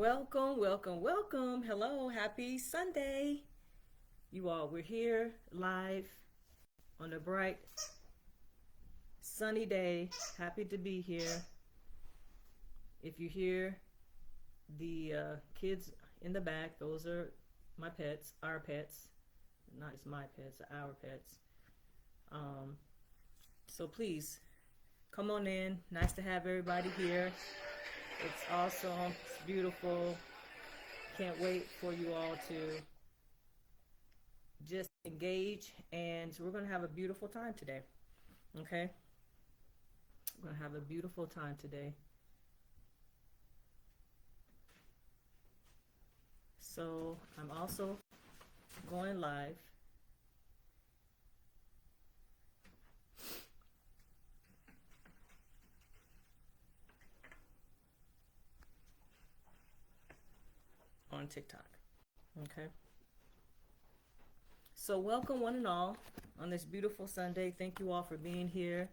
Welcome, welcome, welcome. Hello, happy Sunday. You all, we're here live on a bright, sunny day. Happy to be here. If you hear the kids in the back, those are my pets, our pets. Not it's my pets, our pets. Um, so please come on in. Nice to have everybody here. It's awesome. It's beautiful. Can't wait for you all to just engage, and we're going to have a beautiful time today. Okay? We're going to have a beautiful time today. So, I'm also going live on TikTok. Okay? So, welcome one and all on this beautiful Sunday. Thank you all for being here.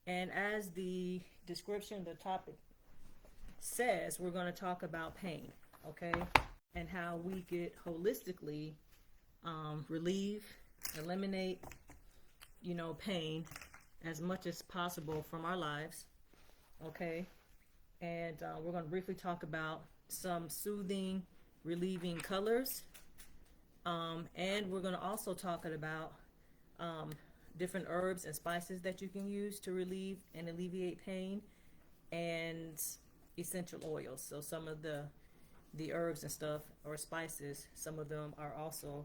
And as the description, the topic says, we're going to talk about pain, okay? And how we could holistically relieve, eliminate, pain as much as possible from our lives, okay? And we're going to briefly talk about some soothing, relieving colors. And we're going to also talk about different herbs and spices that you can use to relieve and alleviate pain, and essential oils. So some of the herbs and stuff or spices, some of them are also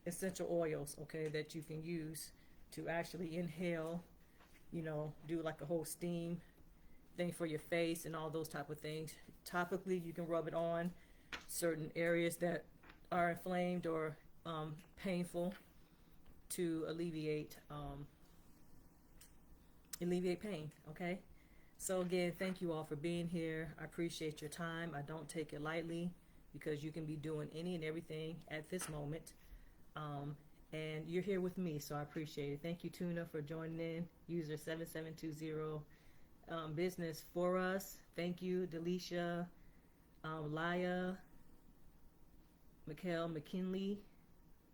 essential oils, okay, that you can use to actually inhale, do like a whole steam thing for your face and all those type of things. Topically, you can rub it on certain areas that are inflamed or painful to alleviate pain, okay? So again, thank you all for being here. I appreciate your time. I don't take it lightly because you can be doing any and everything at this moment. And you're here with me, so I appreciate it. Thank you, Tuna, for joining in. User 7720 business for us. Thank you, Delisha, Laya, Mikhail McKinley,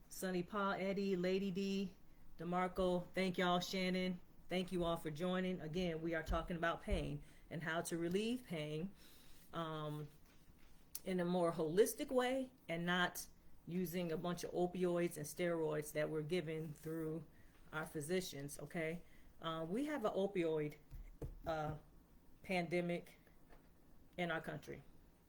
Sunny Paul, Eddie, Lady D, DeMarco. Thank y'all, Shannon. Thank you all for joining. Again, we are talking about pain and how to relieve pain in a more holistic way and not using a bunch of opioids and steroids that we're given through our physicians, okay? We have an opioid pandemic in our country,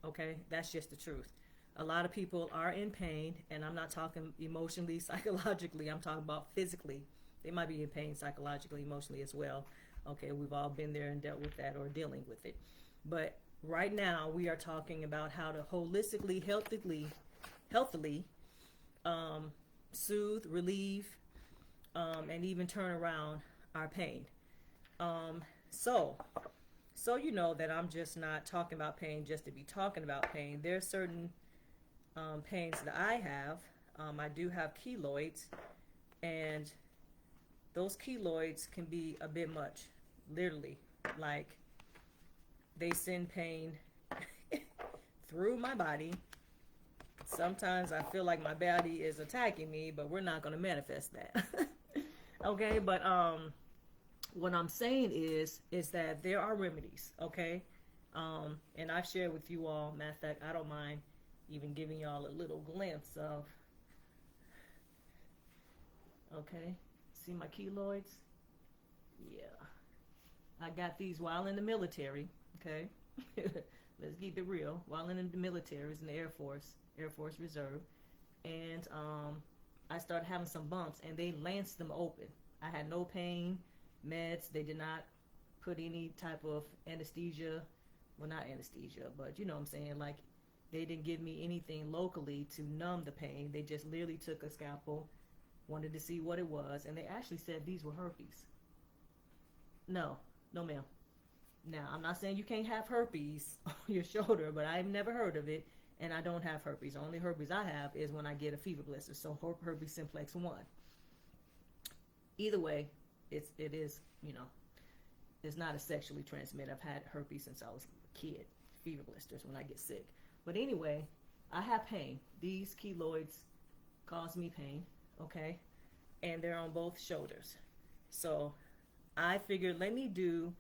okay? That's just the truth. A lot of people are in pain, and I'm not talking emotionally, psychologically. I'm talking about physically. They might be in pain psychologically, emotionally as well. Okay, we've all been there and dealt with that or dealing with it. But right now, we are talking about how to holistically, healthily soothe, relieve, and even turn around our pain. So you know that I'm just not talking about pain just to be talking about pain. There's certain pains that I have. I do have keloids, and those keloids can be a bit much, literally. Like, they send pain through my body. Sometimes I feel like my body is attacking me, but we're not going to manifest that. Okay, but what I'm saying is that there are remedies, okay? And I've shared with you all, matter of fact, I don't mind even giving y'all a little glimpse of, okay, see my keloids? Yeah. I got these while in the military, okay? Let's keep it real. While in the military, was in the Air Force Reserve, and I started having some bumps, and they lanced them open. I had no pain meds. They did not put any type of anesthesia. Well, not anesthesia, but you know what I'm saying. Like, they didn't give me anything locally to numb the pain. They just literally took a scalpel, wanted to see what it was, and they actually said these were herpes. No, ma'am. Now, I'm not saying you can't have herpes on your shoulder, but I've never heard of it, and I don't have herpes. The only herpes I have is when I get a fever blister, so herpes simplex 1. Either way, it is, it's not a sexually transmitted. I've had herpes since I was a kid. fever blisters when I get sick. But anyway, I have pain. These keloids cause me pain, okay? And they're on both shoulders. So I figured, let me do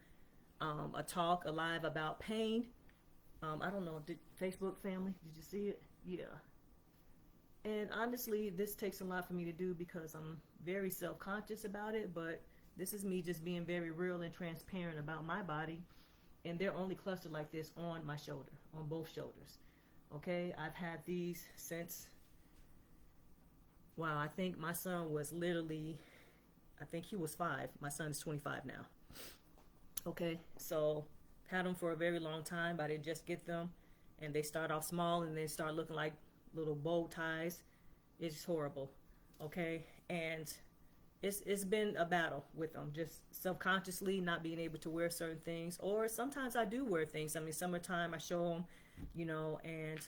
a talk, a live about pain. I don't know, Facebook family, did you see it? Yeah. And honestly, this takes a lot for me to do because I'm very self-conscious about it, but this is me just being very real and transparent about my body. And they're only clustered like this on my shoulder, on both shoulders. Okay, I've had these since, wow, I think my son was literally, I think he was 5. My son's 25 now. Okay, so had them for a very long time, but I didn't just get them. And they start off small and they start looking like little bow ties. It's horrible. Okay, and it's been a battle with them, just subconsciously not being able to wear certain things, or sometimes I do wear things. I mean, summertime I show them, you know, and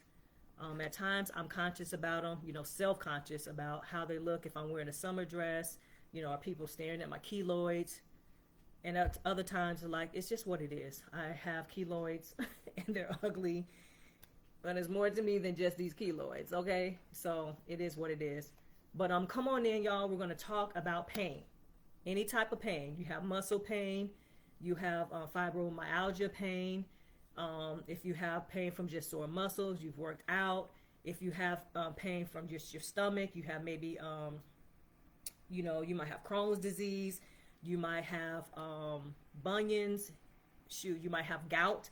at times I'm conscious about them, you know, self-conscious about how they look. If I'm wearing a summer dress, you know, are people staring at my keloids? And at other times, like, it's just what it is. I have keloids and they're ugly, but it's more to me than just these keloids, okay? So it is what it is. But come on in, y'all. We're going to talk about pain. Any type of pain. You have muscle pain. You have fibromyalgia pain. If you have pain from just sore muscles, you've worked out. If you have pain from just your stomach, you have maybe, you know, you might have Crohn's disease. You might have bunions. Shoot, you might have gout.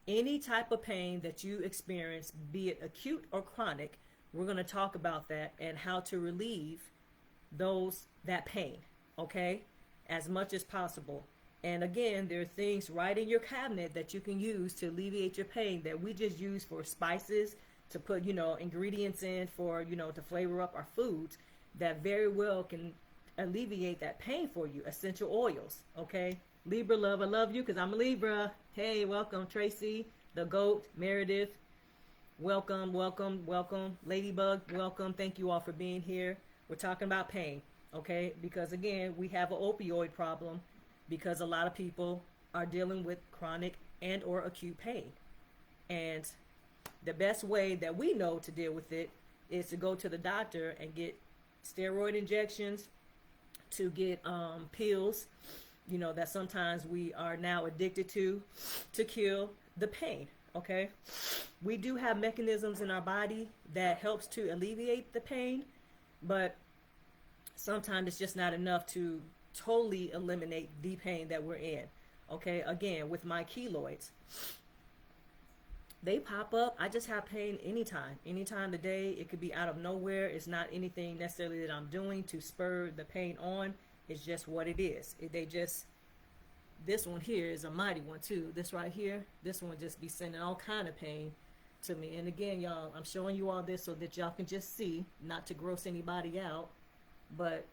Any type of pain that you experience, be it acute or chronic, we're going to talk about that and how to relieve that pain, okay, as much as possible. And again, there are things right in your cabinet that you can use to alleviate your pain that we just use for spices, to put, you know, ingredients in for, you know, to flavor up our foods that very well can alleviate that pain for you. Essential oils, okay? Libra love, I love you because I'm a Libra. Hey, welcome, Tracy, the GOAT, Meredith. Welcome, welcome, welcome. Ladybug, welcome. Thank you all for being here. We're talking about pain, okay? Because again, we have an opioid problem because a lot of people are dealing with chronic and or acute pain. And the best way that we know to deal with it is to go to the doctor and get steroid injections, to get pills, you know, that sometimes we are now addicted to kill the pain. Okay, we do have mechanisms in our body that helps to alleviate the pain, but sometimes it's just not enough to totally eliminate the pain that we're in. Okay, again, with my keloids, they pop up. I just have pain anytime of the day. It could be out of nowhere. It's not anything necessarily that I'm doing to spur the pain on. It's just what it is. This one here is a mighty one too. This right here, this one just be sending all kind of pain to me. And again, y'all, I'm showing you all this so that y'all can just see, not to gross anybody out, but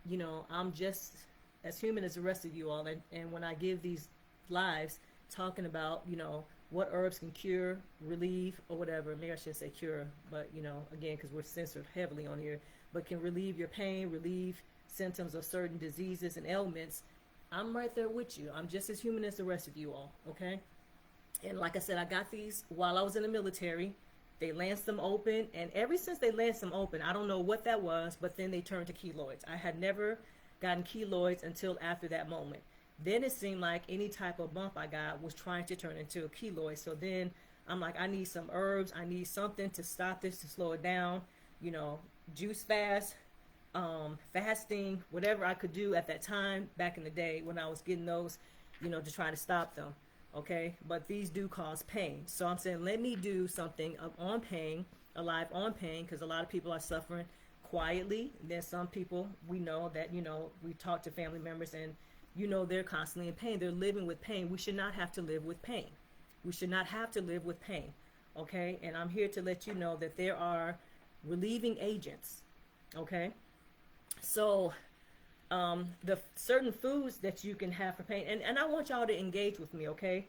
you know, I'm just as human as the rest of you all. And when I give these lives talking about, you know, what herbs can cure, relieve, or whatever, maybe I should say cure, but you know, again, because we're censored heavily on here, but can relieve your pain, relieve symptoms of certain diseases and ailments, I'm right there with you. I'm just as human as the rest of you all, okay? And like I said, I got these while I was in the military. They lanced them open, and ever since they lanced them open, I don't know what that was, but then they turned to keloids. I had never gotten keloids until after that moment. Then it seemed like any type of bump I got was trying to turn into a keloid. So then I'm like, I need some herbs. I need something to stop this, to slow it down. You know, juice fast, fasting, whatever I could do at that time back in the day when I was getting those, you know, to try to stop them. Okay, but these do cause pain. So I'm saying, let me do something on pain, alive on pain, because a lot of people are suffering quietly. There's some people we know that, you know, we talk to family members and, you know, they're constantly in pain. They're living with pain. We should not have to live with pain. We should not have to live with pain. Okay, and I'm here to let you know that there are relieving agents. Okay, so the certain foods that you can have for pain, and I want y'all to engage with me, okay?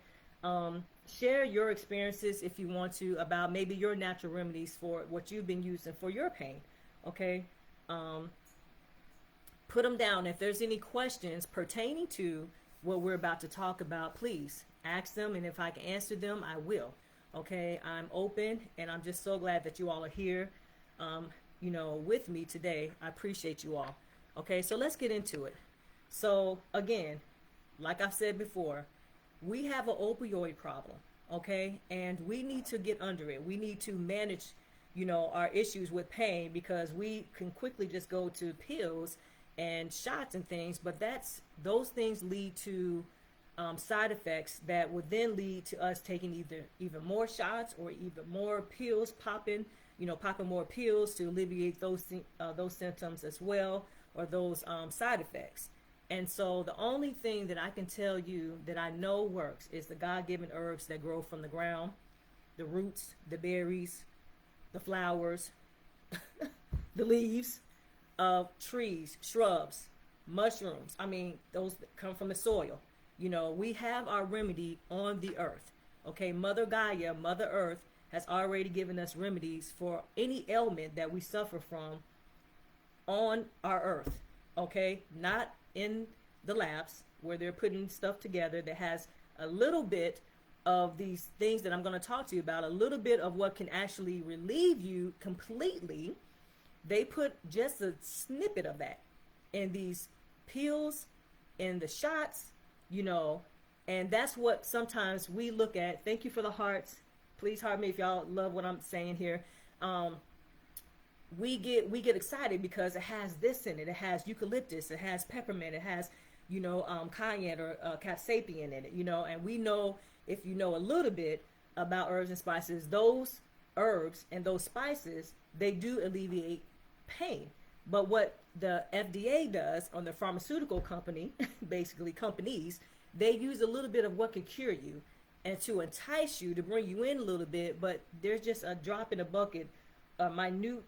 Share your experiences if you want to about maybe your natural remedies for what you've been using for your pain, okay? Put them down. If there's any questions pertaining to what we're about to talk about, please ask them, and if I can answer them, I will, Okay, I'm open, and I'm just so glad that you all are here, with me today. I appreciate you all. Okay, so let's get into it. So again, like I've said before, we have an opioid problem, okay? And we need to get under it. We need to manage, our issues with pain, because we can quickly just go to pills and shots and things, but those things lead to side effects that would then lead to us taking either even more shots or even more pills, popping more pills to alleviate those symptoms as well, or those side effects. And so the only thing that I can tell you that I know works is the God-given herbs that grow from the ground, the roots, the berries, the flowers, the leaves of trees, shrubs, mushrooms. I mean, those that come from the soil. We have our remedy on the earth. Okay, Mother Gaia, Mother Earth, has already given us remedies for any ailment that we suffer from on our earth. Okay, not in the labs where they're putting stuff together that has a little bit of these things that I'm going to talk to you about, a little bit of what can actually relieve you completely. They put just a snippet of that in these pills, in the shots, and that's what sometimes we look at. Thank you for the hearts. Please heart me if y'all love what I'm saying here. We get excited because it has this in it. It has eucalyptus. It has peppermint. It has, cayenne or capsaicin in it. And we know, if you know a little bit about herbs and spices, those herbs and those spices, they do alleviate pain. But what the FDA does on the pharmaceutical company, basically companies, they use a little bit of what can cure you and to entice you, to bring you in a little bit, but there's just a drop in a bucket, a minute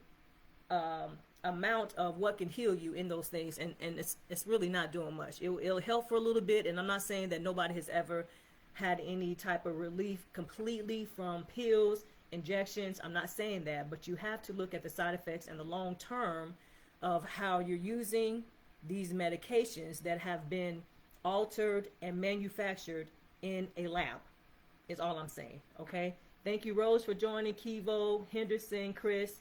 amount of what can heal you in those things, and it's really not doing much. It'll help for a little bit, and I'm not saying that nobody has ever had any type of relief completely from pills, injections. I'm not saying that, but you have to look at the side effects and the long term of how you're using these medications that have been altered and manufactured in a lab, is all I'm saying. Okay, thank you, Rose, for joining. Kivo, Henderson, Chris,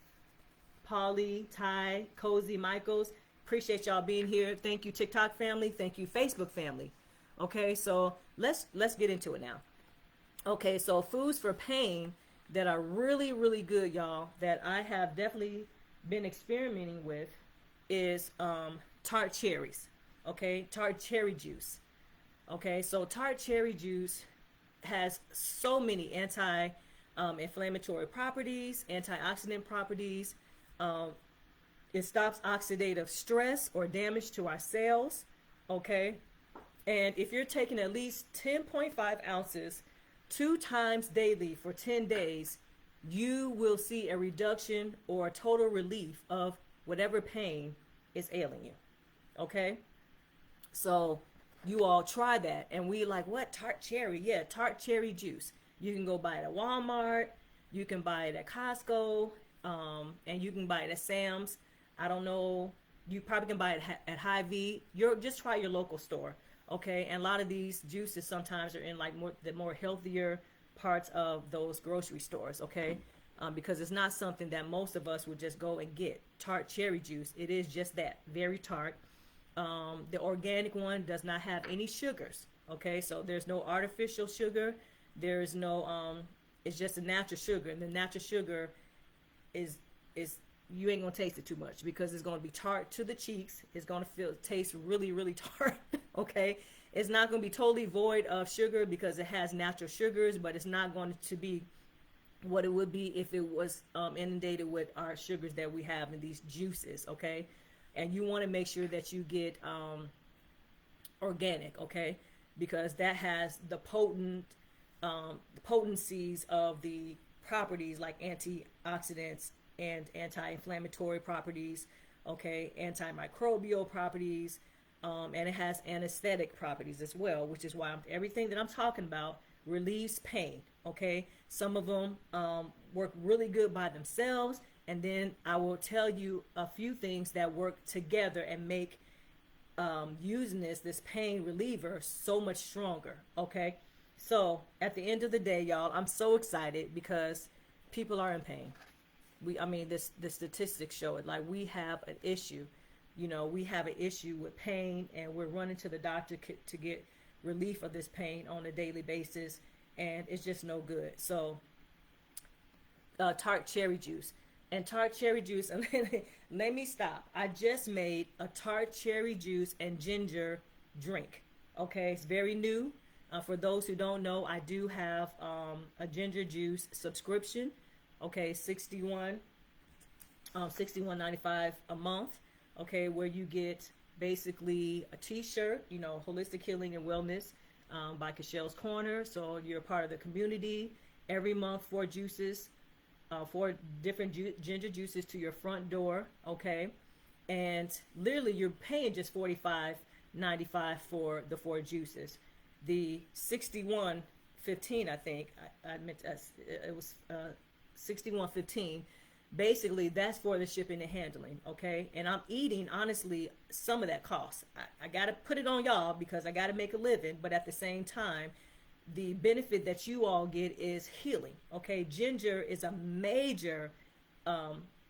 Polly, Ty, Cozy, Michaels, appreciate y'all being here. Thank you, TikTok family. Thank you, Facebook family. Okay, so let's get into it now. Okay, so foods for pain that are really, really good, y'all, that I have definitely been experimenting with is tart cherries. Okay, tart cherry juice. Okay, so tart cherry juice has so many anti-inflammatory properties, antioxidant properties. It stops oxidative stress or damage to our cells. Okay, and if you're taking at least 10.5 ounces 2 times daily for 10 days, you will see a reduction or a total relief of whatever pain is ailing you. Okay, so you all try that, and we like, what, tart cherry? Yeah, tart cherry juice. You can go buy it at Walmart, you can buy it at Costco, and you can buy it at Sam's. I don't know, you probably can buy it at Hy-Vee. Just try your local store. Okay, and a lot of these juices sometimes are in like the more healthier parts of those grocery stores. Okay, because it's not something that most of us would just go and get. Tart cherry juice, it is just that, very tart. The organic one does not have any sugars. Okay, so there's no artificial sugar. There's no it's just a natural sugar, and the natural sugar is you ain't gonna taste it too much because it's gonna be tart to the cheeks. It's gonna taste really, really tart. Okay, it's not gonna be totally void of sugar because it has natural sugars, but it's not going to be what it would be if it was inundated with our sugars that we have in these juices. Okay, and you want to make sure that you get organic. Okay, because that has the potencies of the properties like antioxidants and anti-inflammatory properties, okay, antimicrobial properties, and it has anesthetic properties as well, which is why everything that I'm talking about relieves pain. Okay, some of them work really good by themselves, and then I will tell you a few things that work together and make using this pain reliever so much stronger. Okay, So at the end of the day, y'all, I'm so excited because people are in pain. I mean, the statistics show it. Like, we have an issue. You know, we have an issue with pain, and we're running to the doctor to get relief of this pain on a daily basis, and it's just no good. So, tart cherry juice. And tart cherry juice, and let me stop. I just made a tart cherry juice and ginger drink. Okay, it's very new. For those who don't know, I do have a ginger juice subscription. Okay, 61.95 a month. Okay, where you get basically a T-shirt, you know, Holistic Healing and Wellness by Cachelle's Corner. So you're a part of the community. Every month, 4 juices, 4 different ginger juices to your front door. Okay, and literally you're paying just $45.95 for the 4 juices. The 61.15, I think I meant it was 61.15. Basically, that's for the shipping and handling, okay? And I'm eating, honestly, some of that cost. I got to put it on y'all because I got to make a living, but at the same time, the benefit that you all get is healing, okay? Ginger is a major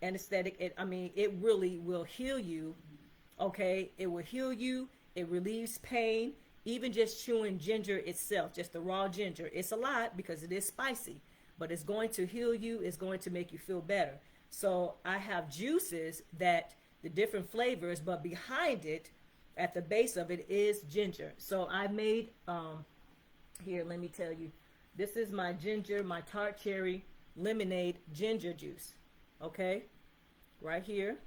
anesthetic. It really will heal you, okay? It will heal you. It relieves pain. Even just chewing ginger itself, just the raw ginger, it's a lot because it is spicy, but it's going to heal you. It's going to make you feel better. So I have juices that the different flavors, but behind it, at the base of it, is ginger. So I made, here, let me tell you, this is my ginger, my tart cherry lemonade ginger juice, okay, right here.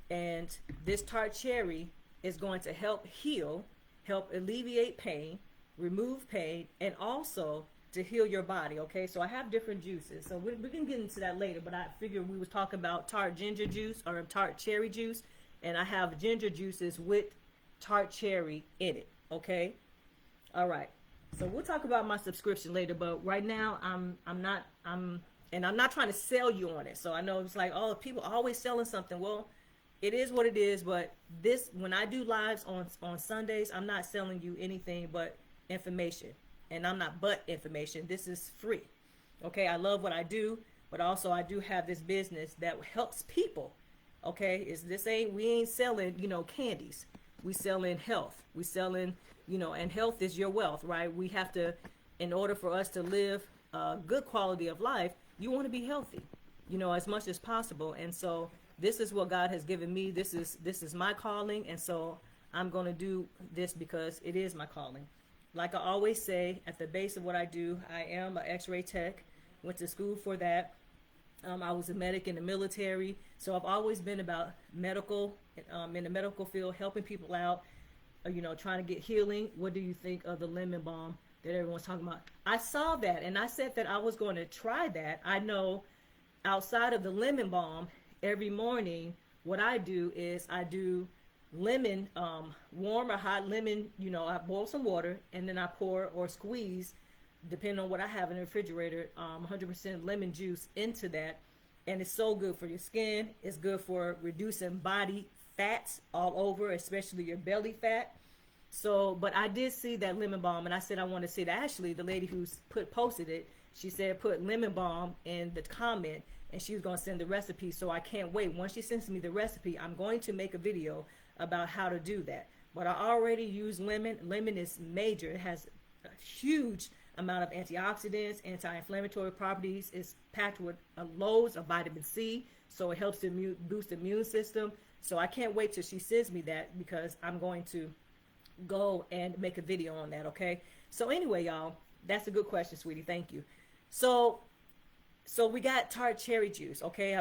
And this tart cherry is going to help heal, help alleviate pain, remove pain, and also to heal your body, okay? So I have different juices. So we can get into that later, but I figured we was talking about tart ginger juice or tart cherry juice, and I have ginger juices with tart cherry in it, okay? All right. So we'll talk about my subscription later, but right now I'm not trying to sell you on it. So I know it's like, oh, people are always selling something. Well, it is what it is, but this, when I do lives on Sundays, I'm not selling you anything but information. And I'm not but information. This is free. Okay, I love what I do, but also I do have this business that helps people. Okay, we ain't selling, candies. We selling health. We selling, and health is your wealth, right? We have to, in order for us to live a good quality of life, you want to be healthy, as much as possible. And so this is what God has given me. This is my calling, and so I'm going to do this because it is my calling. Like I always say, at the base of what I do, I am an x-ray tech. Went to school for that. I was a medic in the military, so I've always been about medical, in the medical field, helping people out, trying to get healing. What do you think of the lemon balm that everyone's talking about? I saw that, and I said that I was going to try that. I know outside of the lemon balm, every morning, what I do is I do lemon, warm or hot lemon, I boil some water and then I pour or squeeze, depending on what I have in the refrigerator, 100% lemon juice into that. And it's so good for your skin. It's good for reducing body fats all over, especially your belly fat. So, but I did see that lemon balm, and I said I want to see it. Actually, the lady who posted it, she said put lemon balm in the comment, and she was going to send the recipe. So I can't wait. Once she sends me the recipe, I'm going to make a video about how to do that. But I already use lemon. Lemon is major. It has a huge amount of antioxidants, anti-inflammatory properties. It's packed with loads of vitamin C, so it helps to boost the immune system. So I can't wait till she sends me that because I'm going to go and make a video on that, okay? So anyway, y'all, that's a good question, sweetie. Thank you. So we got tart cherry juice, okay?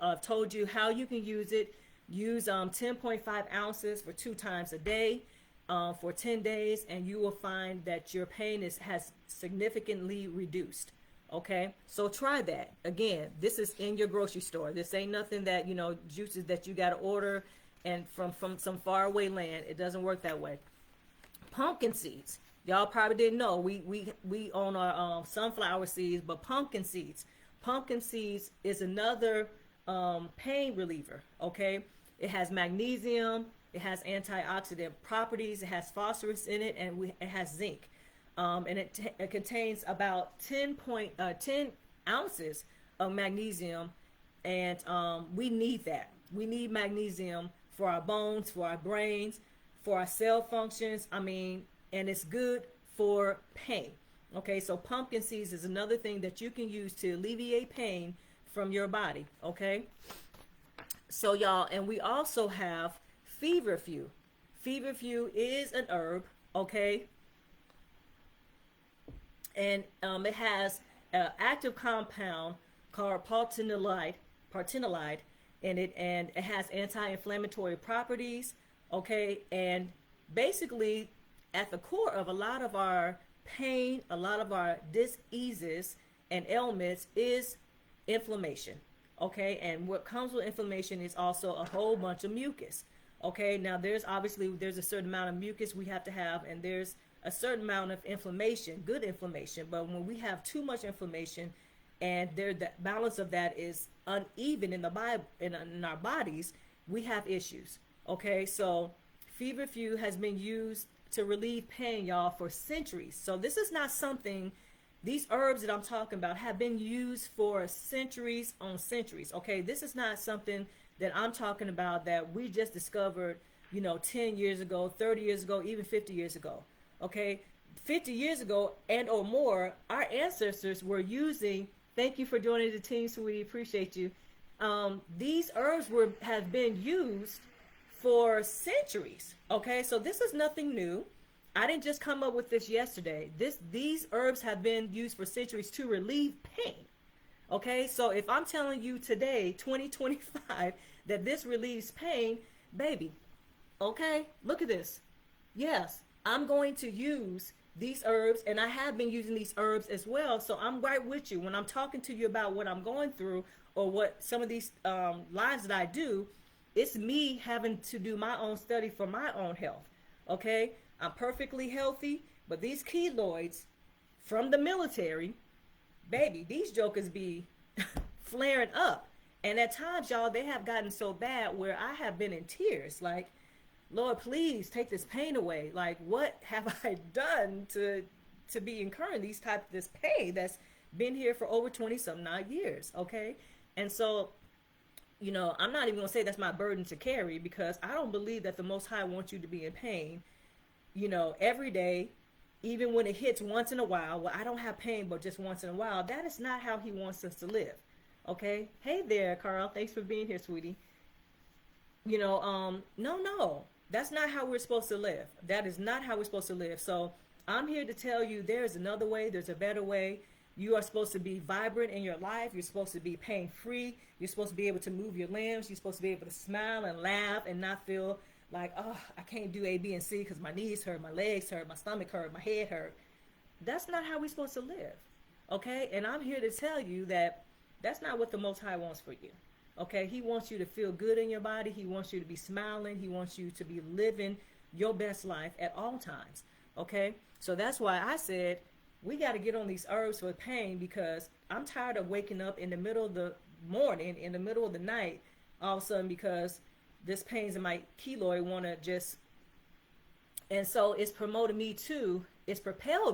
I've told you how you can use it. Use 10.5 ounces for 2 times a day for 10 days, and you will find that your pain has significantly reduced. Okay, so try that. Again, this is in your grocery store. This ain't nothing that, juices that you got to order and from some faraway land. It doesn't work that way. Pumpkin seeds. Y'all probably didn't know. We own our sunflower seeds, but pumpkin seeds. Pumpkin seeds is another pain reliever, okay? It has magnesium, it has antioxidant properties, it has phosphorus in it, and it has zinc. and it contains about 10 ounces of magnesium, and we need that. We need magnesium for our bones, for our brains, for our cell functions. I mean, and it's good for pain. Okay, so pumpkin seeds is another thing that you can use to alleviate pain from your body. Okay, so y'all, and we also have feverfew. Feverfew is an herb. Okay, and it has an active compound called partinolide in it, and it has anti-inflammatory properties. Okay, and basically at the core of a lot of our pain, a lot of our diseases and ailments is inflammation. Okay, and what comes with inflammation is also a whole bunch of mucus. Okay, now there's a certain amount of mucus we have to have, and there's a certain amount of inflammation, good inflammation. But when we have too much inflammation, and the balance of that is uneven in our bodies, we have issues. Okay, so feverfew has been used to relieve pain, y'all, for centuries. So this is not something, these herbs that I'm talking about have been used for centuries on centuries. Okay, this is not something that I'm talking about that we just discovered, 10 years ago, 30 years ago, even 50 years ago. Okay, 50 years ago and or more, our ancestors were using, thank you for joining the team, sweetie, appreciate you. These herbs have been used for centuries. Okay, so this is nothing new. I didn't just come up with this yesterday. These herbs have been used for centuries to relieve pain. Okay, so if I'm telling you today, 2025, that this relieves pain, baby, okay, look at this. Yes, I'm going to use these herbs, and I have been using these herbs as well. So I'm right with you when I'm talking to you about what I'm going through or what some of these lives that I do. It's me having to do my own study for my own health. Okay, I'm perfectly healthy, but these keloids from the military, baby, these jokers be flaring up. And at times, y'all, they have gotten so bad where I have been in tears. Like, Lord, please take this pain away. Like, what have I done to be incurring this pain that's been here for over 20-something years? Okay, and so, I'm not even gonna say that's my burden to carry, because I don't believe that the Most High wants you to be in pain, every day, even when it hits once in a while. Well, I don't have pain, but just once in a while. That is not how He wants us to live. Okay. Hey there, Carl. Thanks for being here, sweetie. No, that's not how we're supposed to live. That is not how we're supposed to live. So I'm here to tell you there is another way. There's a better way. You are supposed to be vibrant in your life. You're supposed to be pain-free. You're supposed to be able to move your limbs. You're supposed to be able to smile and laugh and not feel like, oh, I can't do A, B, and C because my knees hurt, my legs hurt, my stomach hurt, my head hurt. That's not how we're supposed to live. Okay? And I'm here to tell you that that's not what the Most High wants for you. Okay? He wants you to feel good in your body. He wants you to be smiling. He wants you to be living your best life at all times. Okay? So that's why I said we got to get on these herbs for pain, because I'm tired of waking up in the middle of the morning, in the middle of the night, all of a sudden, because this pains in my keloid want to just, and so it's propelled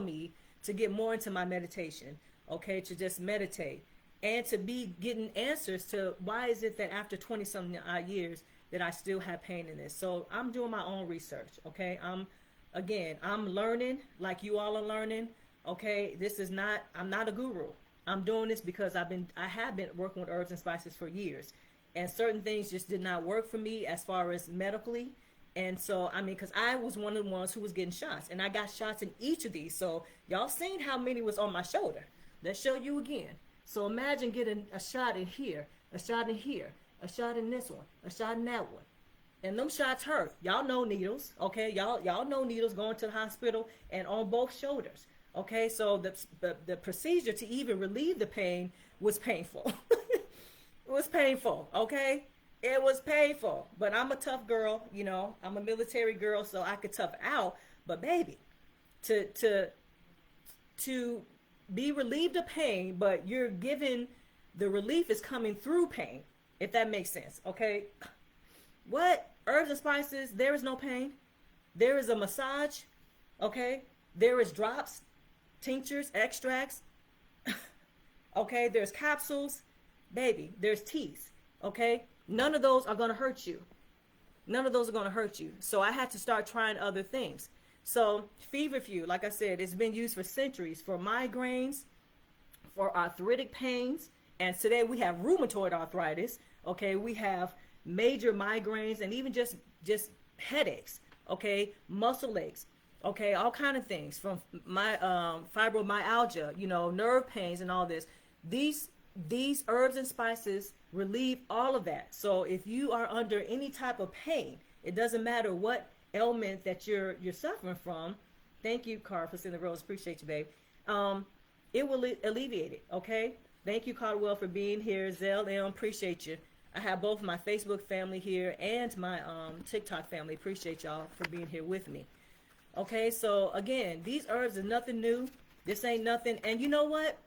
me to get more into my meditation, okay, to just meditate and to be getting answers to why is it that after 20-something years that I still have pain in this. So I'm doing my own research, okay. I'm learning like you all are learning, okay. I'm not a guru. I'm doing this because I have been working with herbs and spices for years, and certain things just did not work for me as far as medically. And so, because I was one of the ones who was getting shots, and I got shots in each of these. So y'all seen how many was on my shoulder. Let's show you again. So imagine getting a shot in here, a shot in here, a shot in this one, a shot in that one. And them shots hurt. Y'all know needles, okay? Y'all know needles going to the hospital and on both shoulders. Okay, so the procedure to even relieve the pain was painful. It was painful, okay? It was painful. But I'm a tough girl, I'm a military girl, so I could tough it out. But baby, to be relieved of pain, but you're given, the relief is coming through pain, if that makes sense, okay? What? Herbs and spices, there is no pain. There is a massage, okay? There is drops. tinctures, extracts. Okay, there's capsules, baby, there's teas. Okay, none of those are going to hurt you. None of those are going to hurt you. So I had to start trying other things. So feverfew, like I said, it's been used for centuries for migraines, for arthritic pains, and today we have rheumatoid arthritis. Okay, we have major migraines and even just headaches. Okay, muscle aches. Okay, all kind of things from my fibromyalgia, nerve pains and all this. These herbs and spices relieve all of that. So if you are under any type of pain, it doesn't matter what ailment that you're suffering from. Thank you, Carl, for sending the rose. Appreciate you, babe. It will alleviate it. Okay. Thank you, Caldwell, for being here. Zell M, appreciate you. I have both my Facebook family here and my TikTok family. Appreciate y'all for being here with me. Okay, so again, these herbs are nothing new. This ain't nothing. And you know what?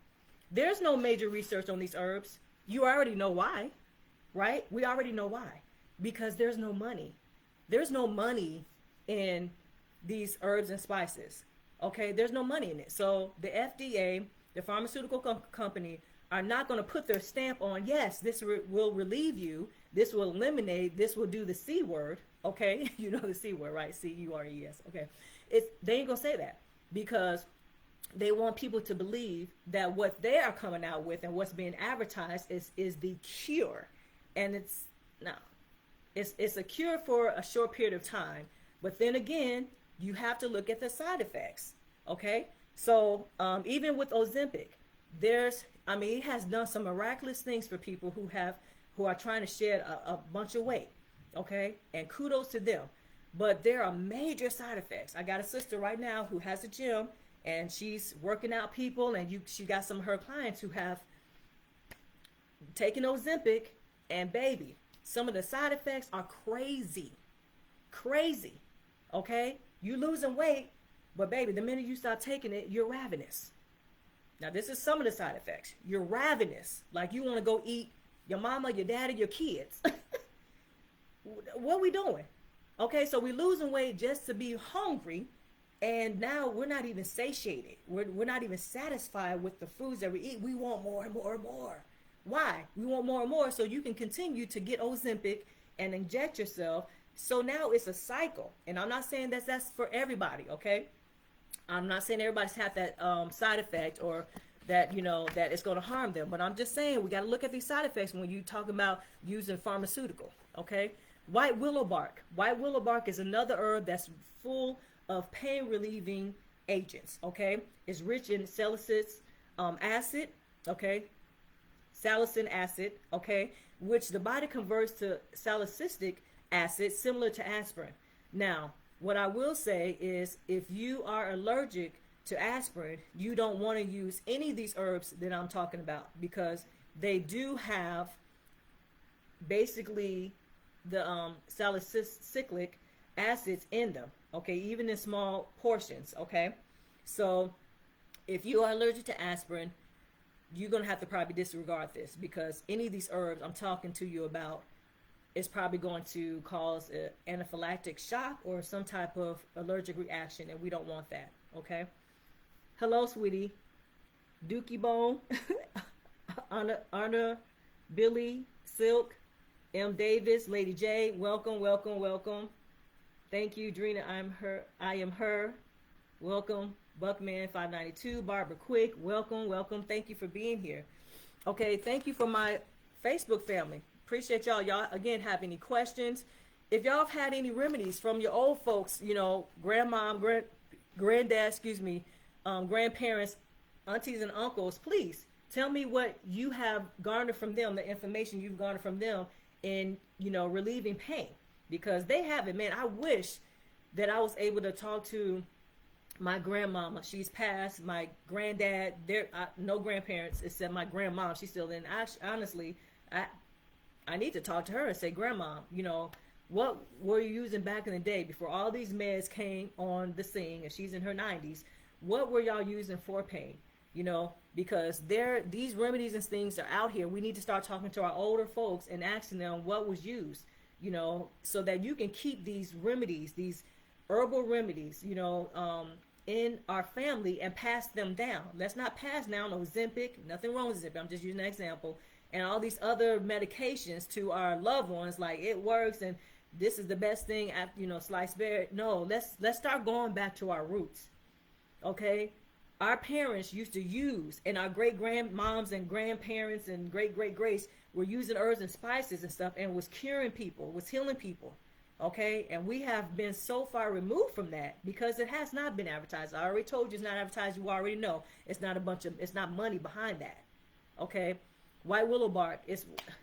There's no major research on these herbs. You already know why, right? We already know why. Because there's no money. There's no money in these herbs and spices. Okay, there's no money in it. So the FDA, the pharmaceutical company, are not going to put their stamp on, yes, this will relieve you, this will eliminate, this will do the C word. Okay, you know the C word, right? C-U-R-E-S. Okay, they ain't going to say that because they want people to believe that what they are coming out with and what's being advertised is the cure. And it's a cure for a short period of time. But then again, you have to look at the side effects. Okay, so even with Ozempic, it has done some miraculous things for people who are trying to shed a bunch of weight. Okay, and kudos to them. But there are major side effects. I got a sister right now who has a gym and she's working out people, and she got some of her clients who have taken Ozempic, and baby, some of the side effects are crazy. Okay, you losing weight, but baby, the minute you start taking it, you're ravenous. Now this is some of the side effects. You're ravenous, like you want to go eat your mama, your daddy, your kids. What are we doing? Okay, so we're losing weight just to be hungry, and now we're not even satiated. We're not even satisfied with the foods that we eat. We want more and more and more. Why? We want more and more so you can continue to get Ozempic and inject yourself. So now it's a cycle, and I'm not saying that's for everybody. Okay, I'm not saying everybody's had that side effect or that that it's going to harm them, but I'm just saying we got to look at these side effects when you talk about using pharmaceutical. Okay. White willow bark. White willow bark is another herb that's full of pain relieving agents. Okay, it's rich in salicylic acid. Okay, salicylic acid. Okay, which the body converts to salicylic acid, similar to aspirin. Now, what I will say is, if you are allergic to aspirin, you don't want to use any of these herbs that I'm talking about because they do have basically the salicylic acids in them, okay, even in small portions. Okay, so if you are allergic to aspirin, you're going to have to probably disregard this, because any of these herbs I'm talking to you about is probably going to cause an anaphylactic shock or some type of allergic reaction, and we don't want that. Okay, hello sweetie, Dookie Bone, Anna, Billy, Silk, M. Davis, Lady J, welcome. Thank you, Drina. I am her. Welcome, Buckman 592, Barbara Quick. Welcome. Thank you for being here. Okay, thank you for my Facebook family. Appreciate y'all. Y'all again have any questions? If y'all have had any remedies from your old folks, grandmom, granddad, grandparents, aunties and uncles, please tell me what you have garnered from them, the information you've garnered from them in relieving pain, because they have it. Man, I wish that I was able to talk to my grandmama. She's passed. My granddad, no grandparents except my grandma. She's still in. Honestly, I need to talk to her and say, Grandma, what were you using back in the day before all these meds came on the scene? And she's in her 90s. What were y'all using for pain? Because these remedies and things are out here. We need to start talking to our older folks and asking them what was used, so that you can keep these remedies, these herbal remedies, in our family and pass them down. Let's not pass down Ozempic, nothing wrong with Ozempic, I'm just using an example, and all these other medications to our loved ones, like it works and this is the best thing after, sliced bread. No, let's start going back to our roots. Okay? Our parents used to use, and our great grandmoms and grandparents and great greats were using herbs and spices and stuff and was curing people, was healing people. Okay, and we have been so far removed from that because it has not been advertised. I already told you it's not advertised. You already know it's not it's not money behind that. Okay, white willow bark,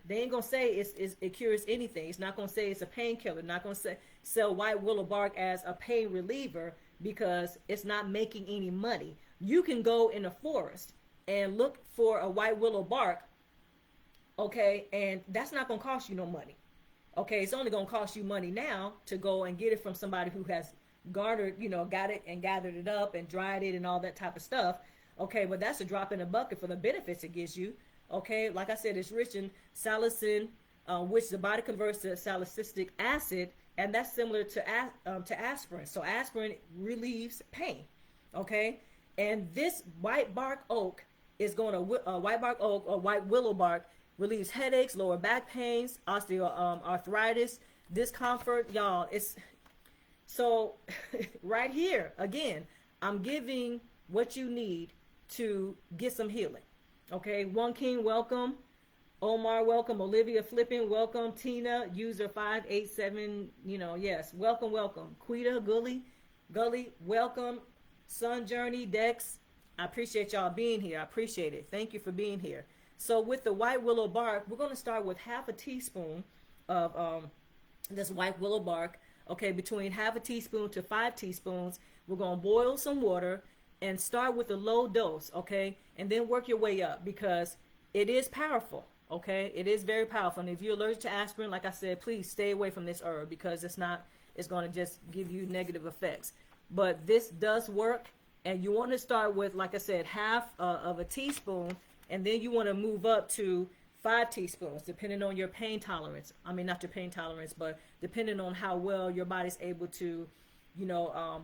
they ain't gonna say it cures anything. It's not gonna say it's a painkiller. Not gonna sell white willow bark as a pain reliever because it's not making any money. You can go in the forest and look for a white willow bark. Okay, and that's not gonna cost you no money. Okay, it's only going to cost you money now to go and get it from somebody who has got it and gathered it up and dried it and all that type of stuff. Okay, but that's a drop in the bucket for the benefits it gives you. Okay, like I said, it's rich in salicin, which the body converts to salicylic acid, and that's similar to aspirin. So aspirin relieves pain. Okay, and this white bark oak is going to white bark oak or white willow bark relieves headaches, lower back pains, arthritis, discomfort. Y'all, it's so right here again, I'm giving what you need to get some healing. Okay, One King, welcome. Omar, welcome. Olivia Flippin, welcome. Tina, user 587, yes, welcome. Quita, Gully, welcome. Sun Journey, Dex, I appreciate y'all being here. I appreciate it. Thank you for being here. So with the white willow bark, we're going to start with half a teaspoon of this white willow bark. Okay, between half a teaspoon to 5 teaspoons. We're going to boil some water and start with a low dose, okay? And then work your way up because it is powerful, okay? It is very powerful. And if you're allergic to aspirin, like I said, please stay away from this herb because it's going to just give you negative effects. But this does work, and you want to start with, like I said, half of a teaspoon. And then you want to move up to 5 teaspoons, depending on your pain tolerance. I mean, not your pain tolerance, but depending on how well your body's able to,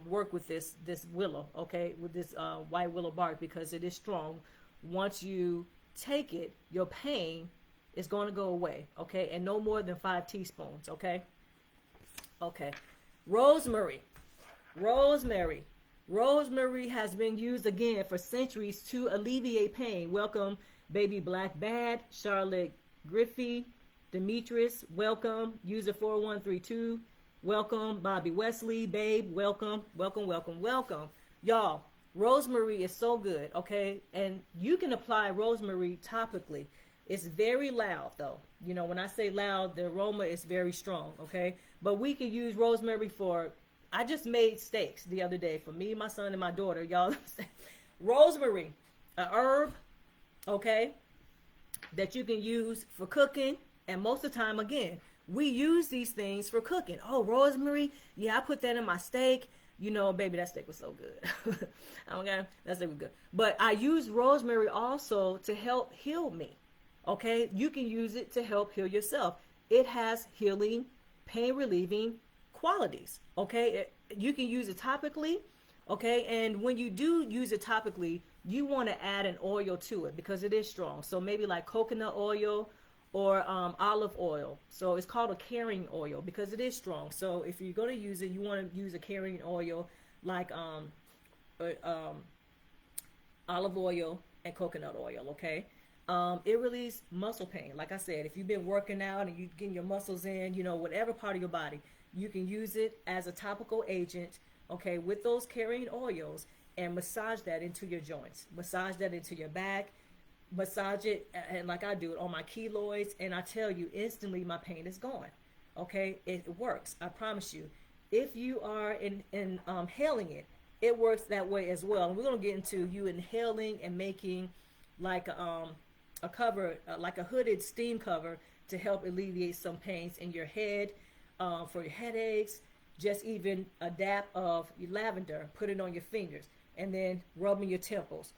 work with this willow, okay, with this white willow bark because it is strong. Once you take it, your pain is going to go away, okay, and no more than 5 teaspoons, okay? Okay. Rosemary has been used again for centuries to alleviate pain. Welcome, Baby Black Bad, Charlotte Griffey, Demetrius, welcome, user 4132, welcome, Bobby Wesley, Babe, welcome. Y'all, rosemary is so good, okay? And you can apply rosemary topically. It's very loud though. When I say loud, the aroma is very strong, okay? But we can use rosemary I just made steaks the other day for me, my son, and my daughter. Y'all, rosemary, a herb, okay, that you can use for cooking. And most of the time, again, we use these things for cooking. Oh, rosemary. Yeah, I put that in my steak. Baby, that steak was so good. Oh my God, that steak was good. But I use rosemary also to help heal me. Okay, you can use it to help heal yourself. It has healing, pain relieving qualities. Okay, you can use it topically. Okay, and when you do use it topically, you want to add an oil to it because it is strong. So maybe like coconut oil or olive oil. So it's called a carrying oil because it is strong. So if you're going to use it, you want to use a carrying oil like olive oil and coconut oil. Okay, it relieves muscle pain. Like I said, if you've been working out and you're getting your muscles in, whatever part of your body, you can use it as a topical agent, okay, with those carrying oils and massage that into your joints. Massage that into your back. Massage it, and like I do it, on my keloids, and I tell you, instantly my pain is gone. Okay, it works. I promise you. If you are inhaling it, it works that way as well. And we're going to get into you inhaling and making like a cover, like a hooded steam cover to help alleviate some pains in your head. For your headaches, just even a dab of lavender, put it on your fingers, and then rubbing your temples,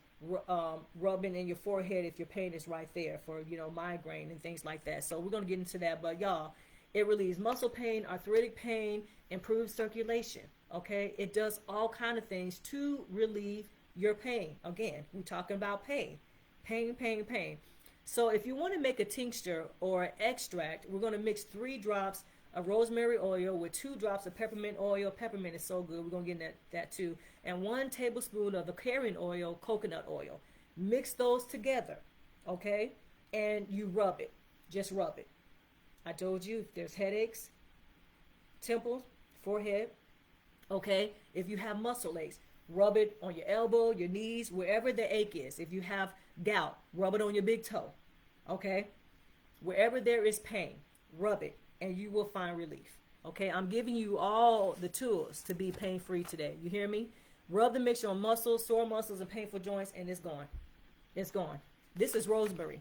rubbing in your forehead if your pain is right there for, migraine and things like that. So we're going to get into that, but y'all, it relieves muscle pain, arthritic pain, improves circulation. Okay, it does all kind of things to relieve your pain. Again, we're talking about pain, pain, pain, pain. So if you want to make a tincture or extract, we're going to mix 3 drops of rosemary oil with 2 drops of peppermint oil. Peppermint is so good. We're going to get that too. And 1 tablespoon of the carrion oil, coconut oil. Mix those together, okay? And you rub it. Just rub it. I told you if there's headaches, temples, forehead, okay? If you have muscle aches, rub it on your elbow, your knees, wherever the ache is. If you have gout, rub it on your big toe, okay? Wherever there is pain, rub it, and you will find relief, okay? I'm giving you all the tools to be pain-free today. You hear me? Rub the mixture on muscles, sore muscles, and painful joints, and it's gone. It's gone. This is rosemary.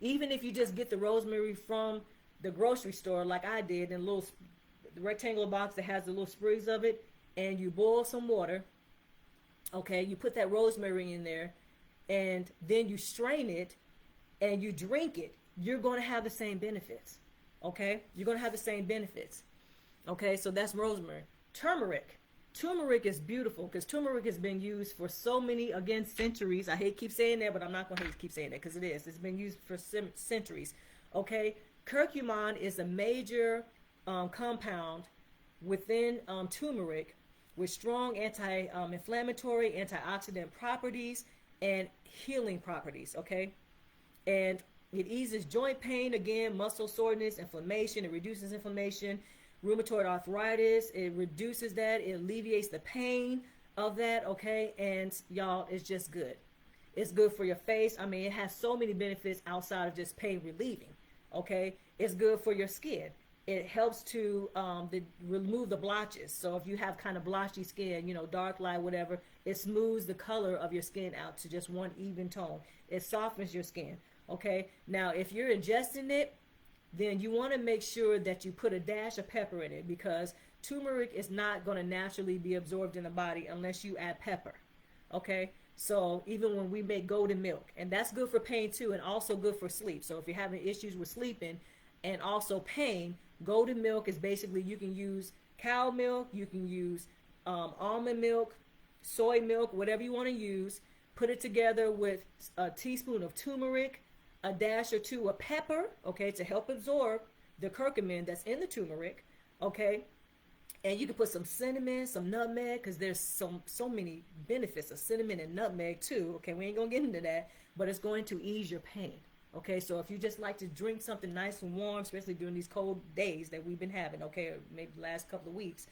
Even if you just get the rosemary from the grocery store like I did in a little rectangular box that has the little sprigs of it, and you boil some water, okay, you put that rosemary in there, and then you strain it and you drink it, you're going to have the same benefits, okay? You're going to have the same benefits, okay? So that's rosemary. Turmeric. Turmeric is beautiful because turmeric has been used for so many, again, centuries. I hate to keep saying that, but I'm not going to keep saying that because it is. It's been used for centuries, okay? Curcumin is a major compound within turmeric with strong anti-inflammatory, antioxidant properties and healing properties, okay? And it eases joint pain, again, muscle soreness, inflammation. It reduces inflammation, rheumatoid arthritis. It reduces that. It alleviates the pain of that, okay? And y'all, it's just good. It's good for your face. I mean, it has so many benefits outside of just pain relieving, okay? It's good for your skin. It helps to remove the blotches. So if you have kind of blotchy skin, you know, dark, light, whatever, it smooths the color of your skin out to just one even tone. It softens your skin, okay? Now, if you're ingesting it, then you want to make sure that you put a dash of pepper in it because turmeric is not going to naturally be absorbed in the body unless you add pepper, okay? So even when we make golden milk, and that's good for pain too, and also good for sleep. So if you're having issues with sleeping and also pain, golden milk is basically, you can use cow milk, you can use almond milk, soy milk, whatever you want to use. Put it together with a teaspoon of turmeric, a dash or 2 of pepper, okay, to help absorb the curcumin that's in the turmeric, okay? And you can put some cinnamon, some nutmeg, because there's so many benefits of cinnamon and nutmeg too, okay? We ain't going to get into that, but it's going to ease your pain, okay? So if you just like to drink something nice and warm, especially during these cold days that we've been having, okay, or maybe the last couple of weeks,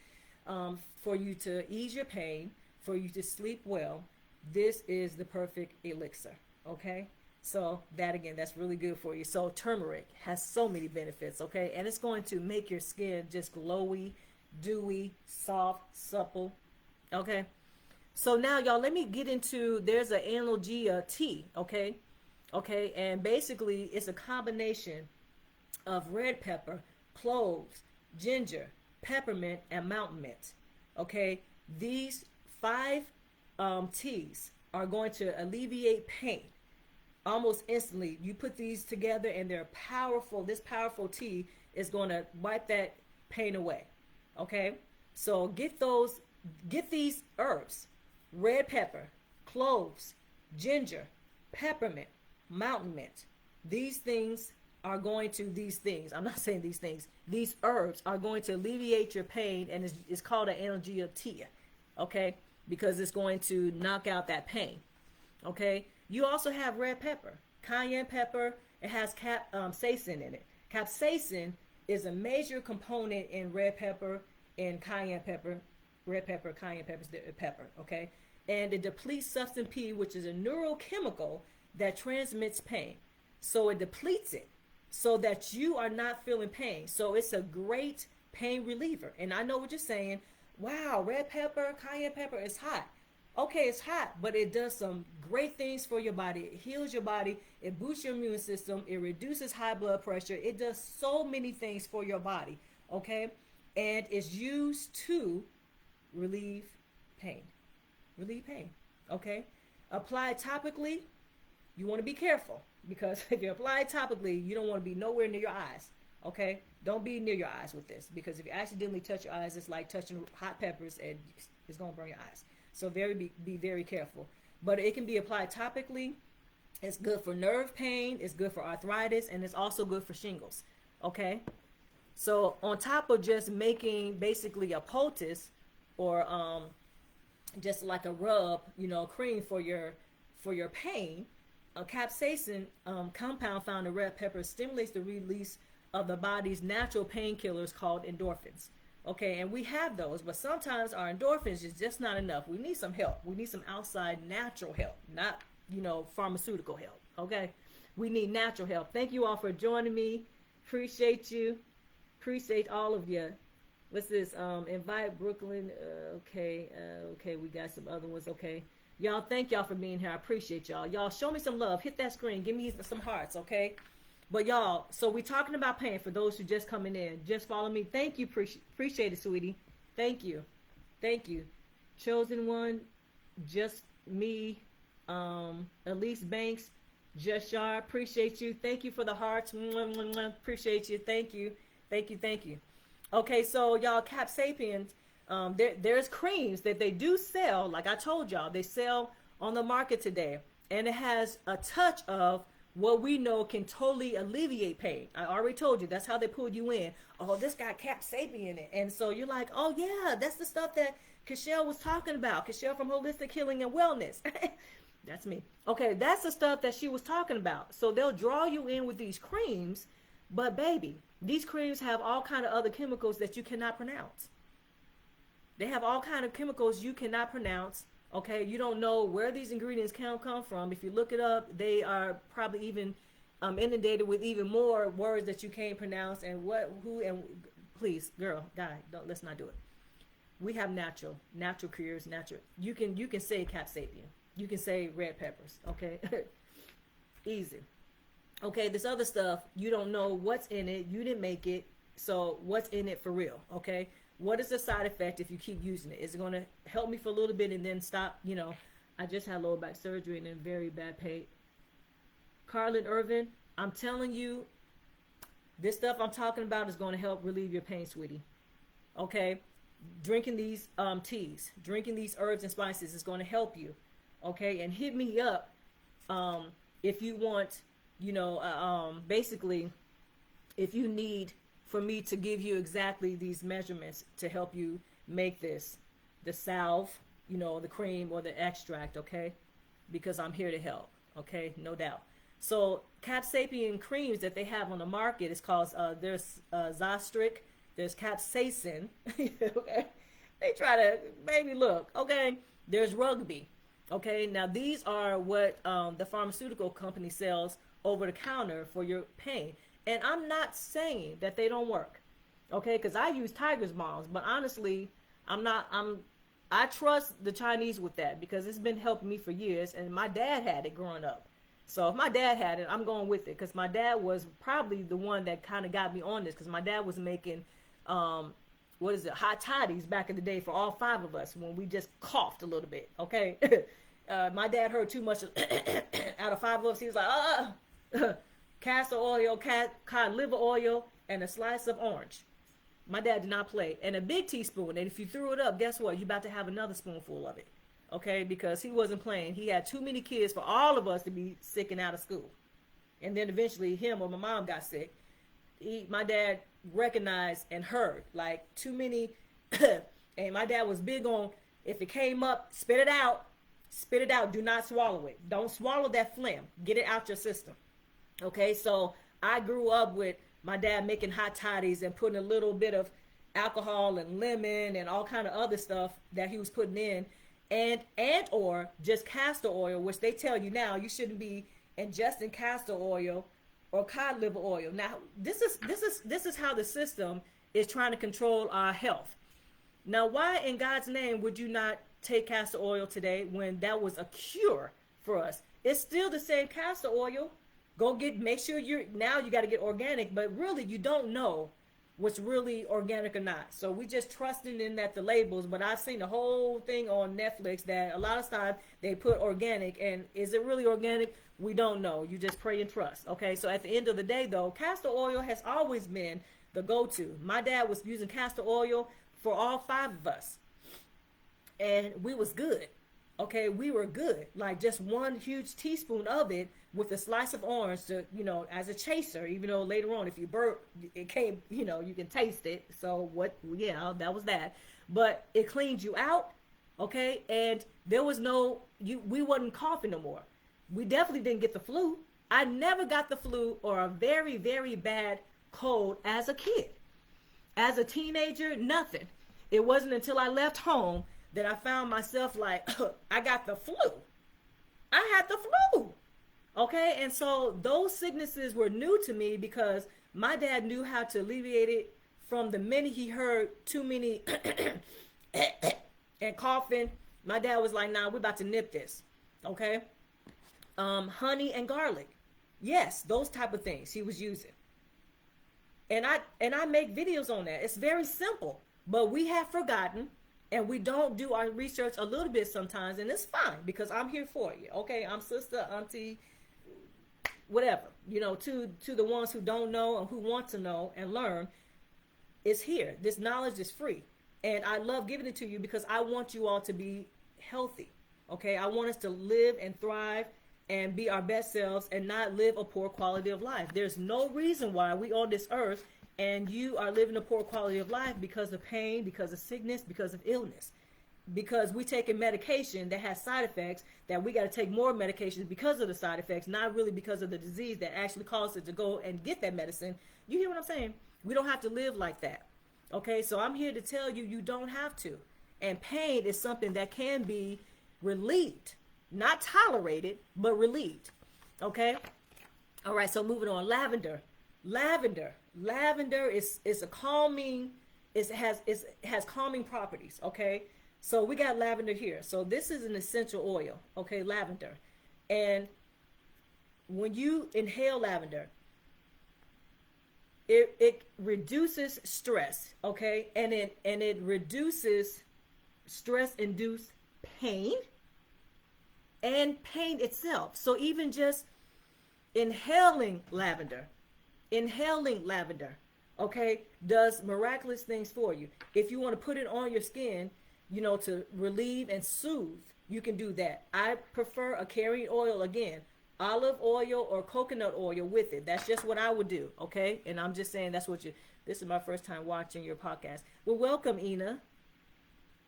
for you to ease your pain, for you to sleep well, this is the perfect elixir, okay? So that, again, that's really good for you. So turmeric has so many benefits, okay? And it's going to make your skin just glowy, dewy, soft, supple, okay? So now, y'all, let me get into, there's an analgesia tea, okay? Okay, and basically it's a combination of red pepper, cloves, ginger, peppermint, and mountain mint, okay? These 5 teas are going to alleviate pain almost instantly. You put these together and they're powerful. This powerful tea is going to wipe that pain away, okay? So get these herbs: red pepper, cloves, ginger, peppermint, mountain mint. These herbs are going to alleviate your pain, and it's called an analgesia tea, okay? Because it's going to knock out that pain, okay? You also have red pepper, cayenne pepper. It has capsaicin in it. Capsaicin is a major component in red pepper and cayenne pepper. Red pepper, cayenne pepper is the pepper, okay? And it depletes substance P, which is a neurochemical that transmits pain. So it depletes it so that you are not feeling pain. So it's a great pain reliever. And I know what you're saying. Wow, red pepper, cayenne pepper is hot. Okay, it's hot, but it does some great things for your body. It heals your body. It boosts your immune system. It reduces high blood pressure. It does so many things for your body, okay? And it's used to relieve pain. Relieve pain, okay? Apply it topically. You want to be careful because if you apply it topically, you don't want to be nowhere near your eyes, Okay, don't be near your eyes with this, because if you accidentally touch your eyes, it's like touching hot peppers and it's gonna burn your eyes. So be very careful. But it can be applied topically. It's good for nerve pain. It's good for arthritis, and it's also good for shingles. Okay, so on top of just making basically a poultice or just like a rub, cream for your pain, a capsaicin compound found in red pepper stimulates the release of the body's natural painkillers called endorphins. Okay, and we have those, but sometimes our endorphins is just not enough. We need some help. We need some outside natural help, not, pharmaceutical help. Okay, we need natural help. Thank you all for joining me. Appreciate you. Appreciate all of you. What's this? Invite Brooklyn. Okay, we got some other ones. Okay. Y'all, thank y'all for being here. I appreciate y'all. Y'all, show me some love. Hit that screen. Give me some hearts, okay? But y'all, so we're talking about pain for those who just coming in. Just follow me. Thank you. Appreciate it, sweetie. Thank you. Thank you. Chosen one, just me, Elise Banks, Just Yar. Appreciate you. Thank you for the hearts. Appreciate you. Thank you. Thank you. Thank you. Okay, so y'all, Capsapiens, there's creams that they do sell. Like I told y'all, they sell on the market today, and it has a touch of what we know can totally alleviate pain. I already told you that's how they pulled you in. Oh, this got Capsapien in it, and so you're like, oh yeah, that's the stuff that Cashel was talking about. Cashel from Holistic Healing and Wellness. That's me. Okay, that's the stuff that she was talking about. So they'll draw you in with these creams, but baby, these creams have all kind of other chemicals that you cannot pronounce. They have all kind of chemicals you cannot pronounce. Okay, you don't know where these ingredients can come from. If you look it up, they are probably even inundated with even more words that you can't pronounce. And please, girl, guy, let's not do it. We have natural cures, natural. You can say Capsapien. You can say red peppers. Okay, easy. Okay, this other stuff, you don't know what's in it. You didn't make it, so what's in it for real? Okay. What is the side effect if you keep using it? Is it going to help me for a little bit and then stop? I just had lower back surgery and in very bad pain. Carlin Irvin, I'm telling you, this stuff I'm talking about is going to help relieve your pain, sweetie. Okay? Drinking these teas, drinking these herbs and spices is going to help you. Okay? And hit me up if you want, basically, if you need for me to give you exactly these measurements to help you make this, the salve, the cream or the extract, okay? Because I'm here to help, okay? No doubt. So Capsapien creams that they have on the market is called, there's Zostric, there's Capsaicin, okay? They try to, baby, look, okay? There's Rugby, okay? Now these are what the pharmaceutical company sells over the counter for your pain. And I'm not saying that they don't work, okay? Because I use Tiger's Balms, but honestly, I trust the Chinese with that because it's been helping me for years, and my dad had it growing up. So if my dad had it, I'm going with it because my dad was probably the one that kind of got me on this because my dad was making, hot toddies back in the day for all 5 of us when we just coughed a little bit, okay? My dad heard too much out of 5 of us. He was like, castor oil, cod liver oil, and a slice of orange. My dad did not play. And a big teaspoon. And if you threw it up, guess what? You're about to have another spoonful of it. Okay? Because he wasn't playing. He had too many kids for all of us to be sick and out of school. And then eventually him or my mom got sick. My dad recognized and heard. Like, too many. And my dad was big on, if it came up, spit it out. Spit it out. Do not swallow it. Don't swallow that phlegm. Get it out your system. Okay, so I grew up with my dad making hot toddies and putting a little bit of alcohol and lemon and all kind of other stuff that he was putting in, and or just castor oil, which they tell you now you shouldn't be ingesting castor oil or cod liver oil. Now, this is how the system is trying to control our health. Now, why in God's name would you not take castor oil today when that was a cure for us? It's still the same castor oil. Make sure you got to get organic, but really you don't know what's really organic or not. So we just trusting in that the labels, but I've seen the whole thing on Netflix that a lot of times they put organic, and is it really organic? We don't know. You just pray and trust. Okay. So at the end of the day, though, castor oil has always been the go-to. My dad was using castor oil for all 5 of us, and we was good. Okay, we were good. Like just one huge teaspoon of it with a slice of orange to, as a chaser, even though later on if you burp, it came, you can taste it. So what, yeah, that was that. But it cleaned you out, okay? And there was we wasn't coughing no more. We definitely didn't get the flu. I never got the flu or a very, very bad cold as a kid. As a teenager, nothing. It wasn't until I left home that I found myself like, I got the flu. I had the flu. Okay, and so those sicknesses were new to me because my dad knew how to alleviate it from the minute he heard too many and coughing. My dad was like, nah, we're about to nip this. Okay. Honey and garlic. Yes, those type of things he was using. And I make videos on that. It's very simple, but we have forgotten. And we don't do our research a little bit sometimes, and it's fine because I'm here for you. Okay, I'm sister, auntie, whatever. To the ones who don't know and who want to know and learn, it's here. This knowledge is free, and I love giving it to you because I want you all to be healthy. Okay, I want us to live and thrive and be our best selves and not live a poor quality of life. There's no reason why we on this earth and you are living a poor quality of life because of pain, because of sickness, because of illness. Because we taking medication that has side effects, that we got to take more medications because of the side effects, not really because of the disease that actually caused it to go and get that medicine. You hear what I'm saying? We don't have to live like that. Okay, so I'm here to tell you, you don't have to. And pain is something that can be relieved. Not tolerated, but relieved. Okay? All right, so moving on. Lavender is a calming. It has calming properties. Okay, so we got lavender here. So this is an essential oil. Okay, lavender, and when you inhale lavender, it reduces stress. Okay, and it reduces stress-induced pain and pain itself. So even just inhaling lavender, okay, does miraculous things for you. If you want to put it on your skin, to relieve and soothe, you can do that. I prefer a carrier oil, again, olive oil or coconut oil with it. That's just what I would do, okay? And I'm just saying this is my first time watching your podcast. Well, welcome, Ina.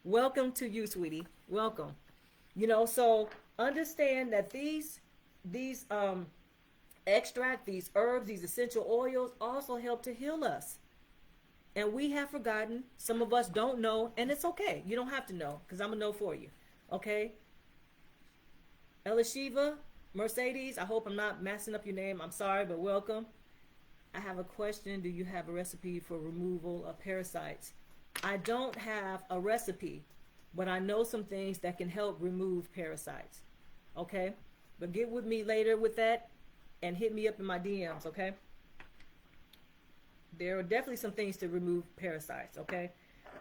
Welcome to you, sweetie. Welcome. So understand that these extract, these herbs, these essential oils also help to heal us. And we have forgotten. Some of us don't know, and it's okay. You don't have to know because I'm going to know for you. Okay? Elishiva, Mercedes, I hope I'm not messing up your name. I'm sorry, but welcome. I have a question. Do you have a recipe for removal of parasites? I don't have a recipe, but I know some things that can help remove parasites. Okay? But get with me later with that. And hit me up in my DMs, okay? There are definitely some things to remove parasites, okay?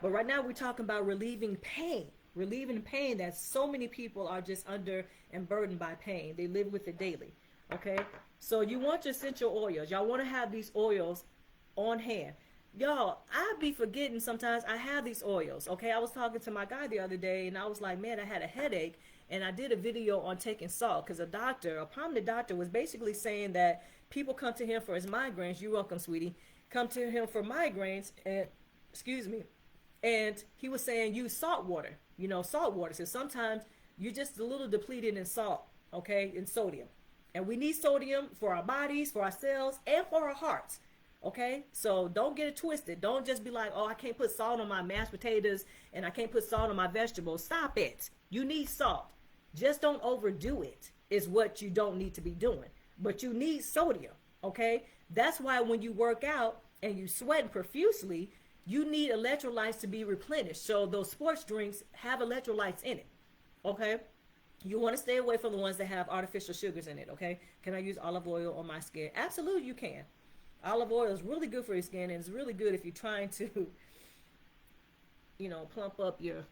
But right now we're talking about relieving pain. Relieving pain that so many people are just under and burdened by pain. They live with it daily, okay? So you want your essential oils. Y'all want to have these oils on hand. Y'all, I be forgetting sometimes I have these oils, okay? I was talking to my guy the other day, and I was like, man, I had a headache. And I did a video on taking salt because a prominent doctor was basically saying that people come to him for his migraines. You're welcome, sweetie. Come to him for migraines, and and he was saying use salt water. Salt water. So sometimes you're just a little depleted in salt, okay, in sodium. And we need sodium for our bodies, for our cells, and for our hearts. Okay, so don't get it twisted. Don't just be like, oh, I can't put salt on my mashed potatoes and I can't put salt on my vegetables. Stop it. You need salt. Just don't overdo it is what you don't need to be doing. But you need sodium, okay? That's why when you work out and you sweat profusely, you need electrolytes to be replenished. So those sports drinks have electrolytes in it, okay? You want to stay away from the ones that have artificial sugars in it, okay? Can I use olive oil on my skin? Absolutely, you can. Olive oil is really good for your skin, and it's really good if you're trying to, plump up your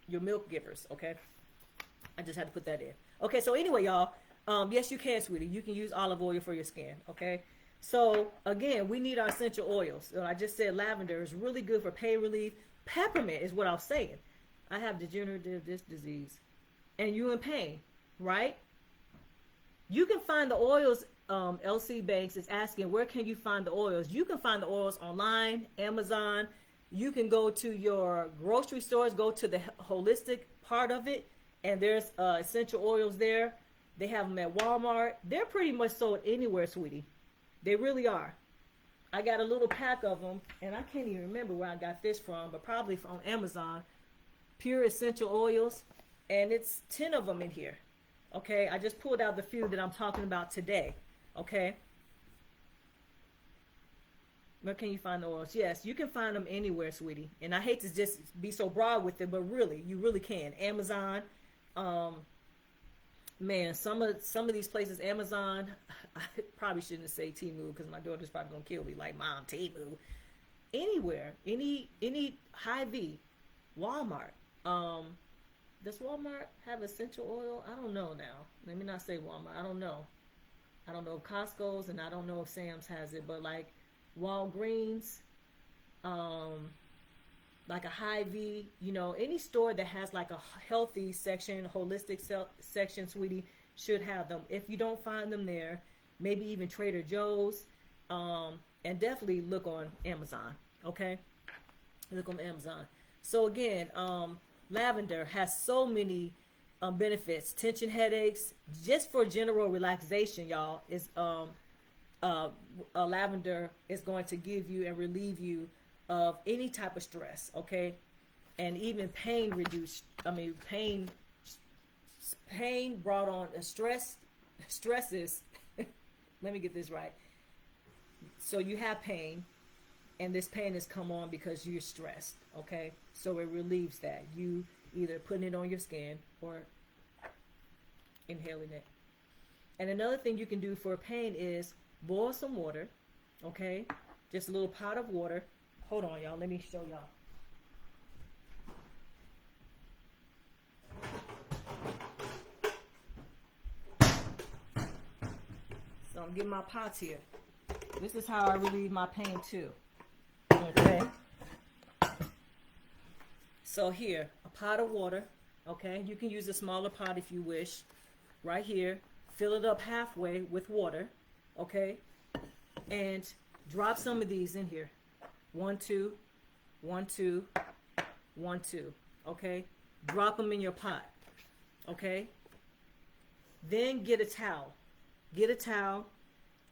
milk givers, okay? I just had to put that in. Okay, so anyway, y'all, yes, you can, sweetie. You can use olive oil for your skin, okay? So, again, we need our essential oils. So I just said lavender is really good for pain relief. Peppermint is what I was saying. I have degenerative disc disease. And you in pain, right? You can find the oils. LC Banks is asking, where can you find the oils? You can find the oils online, Amazon. You can go to your grocery stores, go to the holistic part of it, and there's essential oils there. They have them at Walmart. They're pretty much sold anywhere, sweetie. They really are. I got a little pack of them, and I can't even remember where I got this from, but probably from Amazon. Pure essential oils, and it's 10 of them in here. Okay, I just pulled out the few that I'm talking about today. Okay. Where can you find the oils? Yes, you can find them anywhere, sweetie. And I hate to just be so broad with it, but really, you really can. Amazon, man, some of these places, Amazon, I probably shouldn't say Temu because my daughter's probably gonna kill me. Like, Mom, Temu. Anywhere, any Hy-Vee, Walmart. Does Walmart have essential oil? I don't know now. Let me not say Walmart. I don't know. I don't know if Costco's, and I don't know if Sam's has it, but like Walgreens, like a Hy-Vee, you know, any store that has like a healthy section, holistic section, sweetie, should have them. If you don't find them there, maybe even Trader Joe's, and definitely look on Amazon, okay? Look on Amazon. So again, lavender has so many benefits. Tension headaches, just for general relaxation, y'all, is lavender is going to give you and relieve you of any type of stress, okay? And even pain reduced. I mean, pain brought on stresses. Let me get this right. So you have pain, and this pain has come on because you're stressed, okay? So it relieves that. You either putting it on your skin or inhaling it. And another thing you can do for pain is boil some water, okay? Just a little pot of water. Hold on, y'all. Let me show y'all. So I'm getting my pots here. This is how I relieve my pain too. Okay. So here, a pot of water. Okay. You can use a smaller pot if you wish. Right here. Fill it up halfway with water. Okay. And drop some of these in here. 1, 2, 1, 2, 1, 2. Okay. Drop them in your pot. Okay. Then get a towel. Get a towel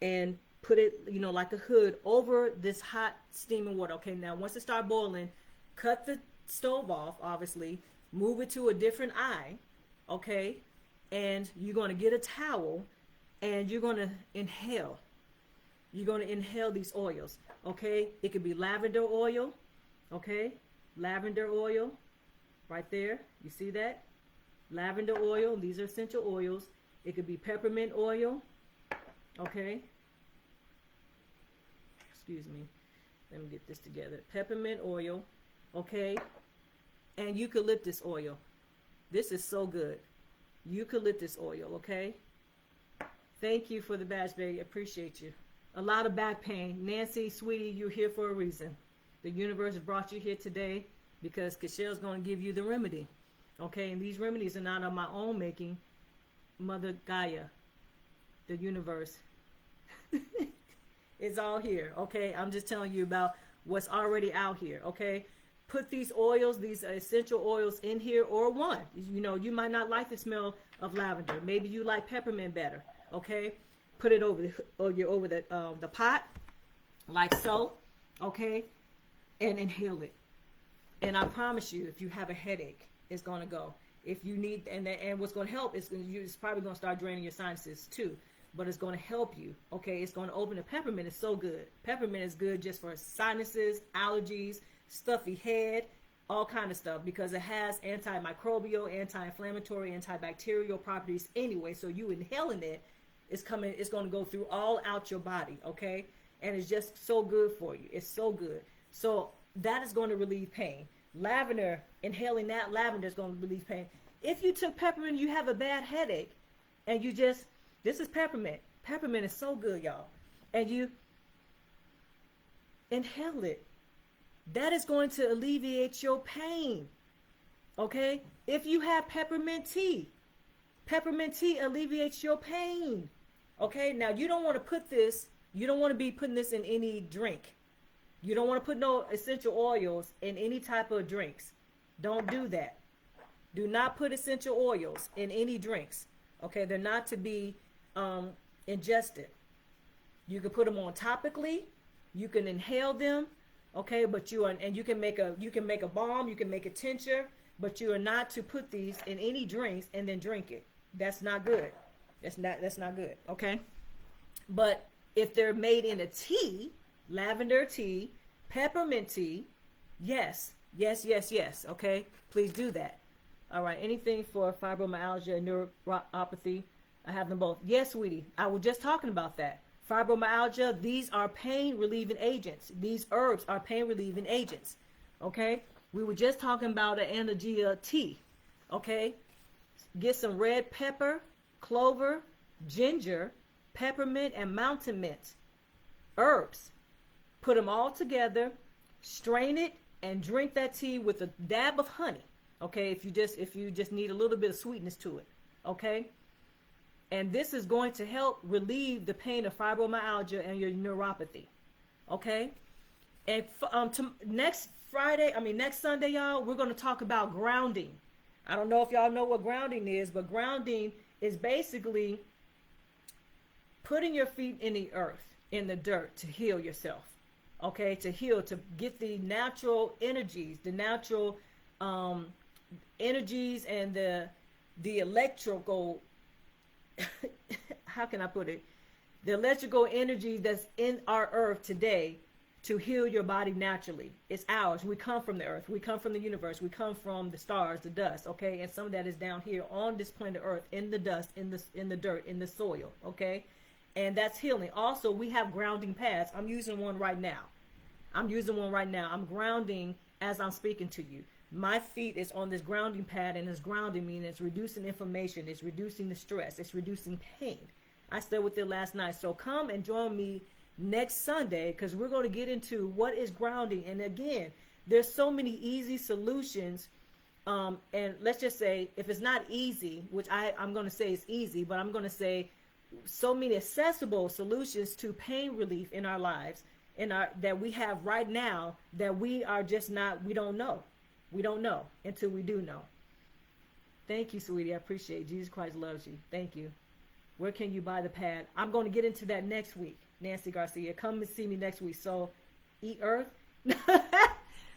and put it, you know, like a hood over this hot steaming water. Okay, now once it starts boiling, cut the stove off, obviously, move it to a different eye, okay, and you're going to get a towel and you're going to inhale. You're going to inhale these oils, okay? It could be lavender oil, okay? Lavender oil, right there. You see that? Lavender oil. These are essential oils. It could be peppermint oil, okay? Excuse me. Let me get this together. Peppermint oil, okay? And eucalyptus oil. This is so good. Eucalyptus oil, okay? Thank you for the badge, baby. Appreciate you. A lot of back pain. Nancy, sweetie, you're here for a reason. The universe brought you here today because Cachelle's going to give you the remedy, okay? And these remedies are not of my own making. Mother Gaia, the universe, it's all here, okay? I'm just telling you about what's already out here, okay? Put these oils, these essential oils in here, or one. You know, you might not like the smell of lavender. Maybe you like peppermint better, okay? Put it over the pot, like so, okay? And inhale it. And I promise you, if you have a headache, it's going to go. If you need, and what's going to help is it's probably going to start draining your sinuses too, but it's going to help you, okay? It's going to open the peppermint. Is so good. Peppermint is good just for sinuses, allergies, stuffy head, all kind of stuff, because it has antimicrobial, anti-inflammatory, antibacterial properties anyway. So you inhaling it, it's going to go through all out your body, okay? And it's just so good for you. It's so good. So that is going to relieve pain. Lavender, inhaling that lavender is going to relieve pain. if you took peppermint, you have a bad headache, and you just, this is peppermint. Peppermint is so good, y'all. And you inhale it. That is going to alleviate your pain. Okay? If you have peppermint tea alleviates your pain. Okay? Now, you don't want to put this, you don't want to be putting this in any drink. You don't want to put no essential oils in any type of drinks. Don't do that. Do not put essential oils in any drinks. Okay? They're not to be ingested. You can put them on topically. You can inhale them. Okay, but you can make a balm, you can make a tincture, but you are not to put these in any drinks and then drink it. That's not good. That's not good. Okay, but if they're made in a tea, lavender tea, peppermint tea, yes. Okay, please do that. All right. Anything for fibromyalgia and neuropathy? I have them both. Yes, sweetie. I was just talking about that. Fibromyalgia, these are pain relieving agents. These herbs are pain relieving agents. Okay? We were just talking about an Anagia tea. Okay? Get some red pepper, clover, ginger, peppermint, and mountain mint. Herbs. Put them all together, strain it, and drink that tea with a dab of honey. Okay? If you just need a little bit of sweetness to it. Okay? And this is going to help relieve the pain of fibromyalgia and your neuropathy. Okay? And next Sunday, y'all, we're going to talk about grounding. I don't know if y'all know what grounding is, but grounding is basically putting your feet in the earth, in the dirt, to heal yourself. Okay? To heal, to get the natural energies, and the electrical how can I put it? The electrical energy that's in our earth today to heal your body naturally. It's ours. We come from the earth. We come from the universe. We come from the stars, the dust, okay? And some of that is down here on this planet earth, in the dust, in the dirt, in the soil, okay? And that's healing. Also, we have grounding pads. I'm using one right now. I'm grounding as I'm speaking to you. My feet is on this grounding pad, and it's grounding me, and it's reducing inflammation. It's reducing the stress. It's reducing pain. I stayed with it last night. So come and join me next Sunday, because we're going to get into what is grounding. And again, there's so many easy solutions. And let's just say, if it's not easy, which I'm going to say is easy, but I'm going to say so many accessible solutions to pain relief in our lives, that we have right now, that we don't know. We don't know until we do know. Thank you, sweetie. I appreciate it. Jesus Christ loves you. Thank you. Where can you buy the pad? I'm going to get into that next week. Nancy Garcia, come and see me next week. So, eat earth?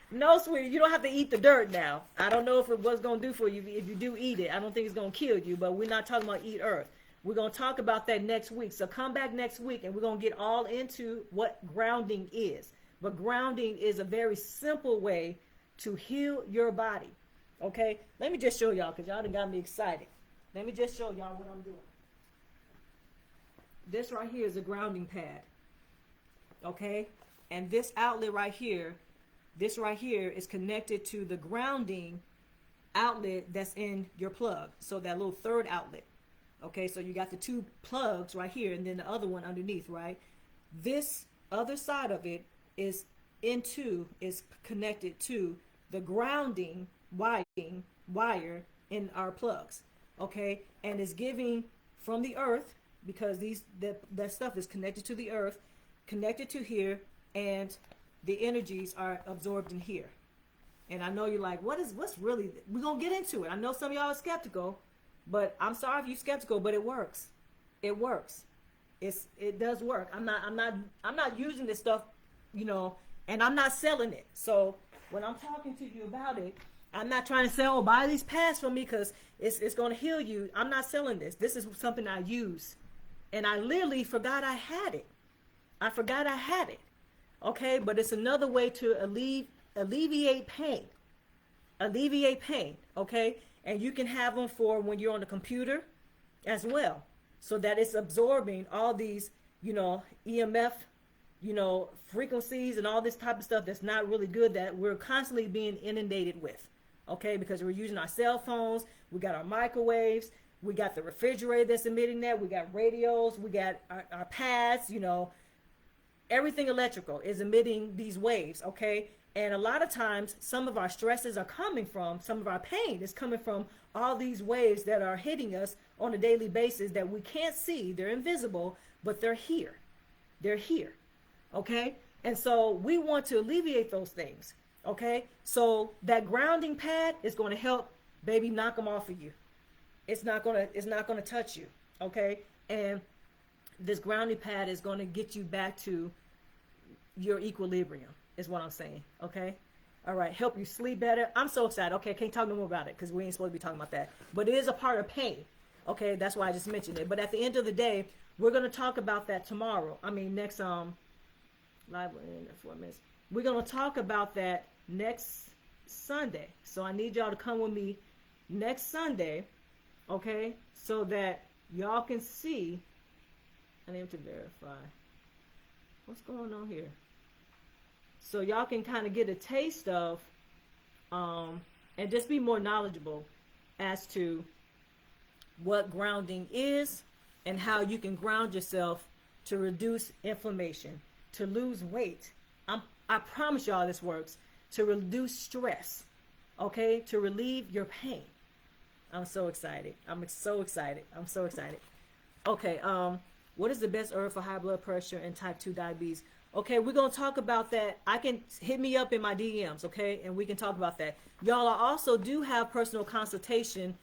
No, sweetie, you don't have to eat the dirt now. I don't know if it was going to do for you if you do eat it. I don't think it's going to kill you, but we're not talking about eat earth. We're going to talk about that next week. So come back next week, and we're going to get all into what grounding is. But grounding is a very simple way to heal your body. Okay? Let me just show y'all, because y'all done got me excited. Let me just show y'all what I'm doing. This right here is a grounding pad. Okay? And this outlet right here, is connected to the grounding outlet that's in your plug. So that little third outlet. Okay? So you got the two plugs right here, and then the other one underneath, right? This other side of it is connected to the grounding wire in our plugs, okay? And it's giving from the earth, because that stuff is connected to the earth, connected to here, and the energies are absorbed in here. And I know you're like, what's really, we're gonna get into it. I know some of y'all are skeptical, but I'm sorry if you're skeptical, but it works. It works. It does work. I'm not using this stuff, and I'm not selling it. So when I'm talking to you about it, I'm not trying to say, buy these pads from me because it's going to heal you. I'm not selling this. This is something I use. And I literally forgot I had it. Okay, but it's another way to alleviate pain. Okay? And you can have them for when you're on the computer as well, so that it's absorbing all these, EMF, frequencies and all this type of stuff that's not really good, that we're constantly being inundated with. Okay, because we're using our cell phones, We got our microwaves. We got the refrigerator that's emitting that. We got radios. We got our pads, you know. Everything electrical is emitting these waves, okay? And a lot of times, some of our stresses are coming from, some of our pain is coming from all these waves that are hitting us on a daily basis that we can't see. They're invisible, but they're here. They're here, okay? And so we want to alleviate those things, okay? So that grounding pad is going to help, baby, knock them off of you. It's not gonna touch you, okay? And this grounding pad is going to get you back to your equilibrium, is what I'm saying, okay? All right, help you sleep better. I'm so excited. Okay, can't talk no more about it because we ain't supposed to be talking about that. But it is a part of pain, okay? That's why I just mentioned it. But at the end of the day, we're going to talk about that tomorrow. I mean, next live in 4 minutes. We're going to talk about that next Sunday. So I need y'all to come with me next Sunday, okay? So that y'all can see. I need to verify. What's going on here? So y'all can kind of get a taste of, and just be more knowledgeable as to what grounding is and how you can ground yourself to reduce inflammation, to lose weight. I promise y'all this works. To reduce stress, okay? To relieve your pain. I'm so excited. I'm so excited. I'm so excited. Okay, what is the best herb for high blood pressure and type 2 diabetes? Okay, we're going to talk about that. I can hit me up in my DMs, okay? And we can talk about that. Y'all, I also do have personal consultation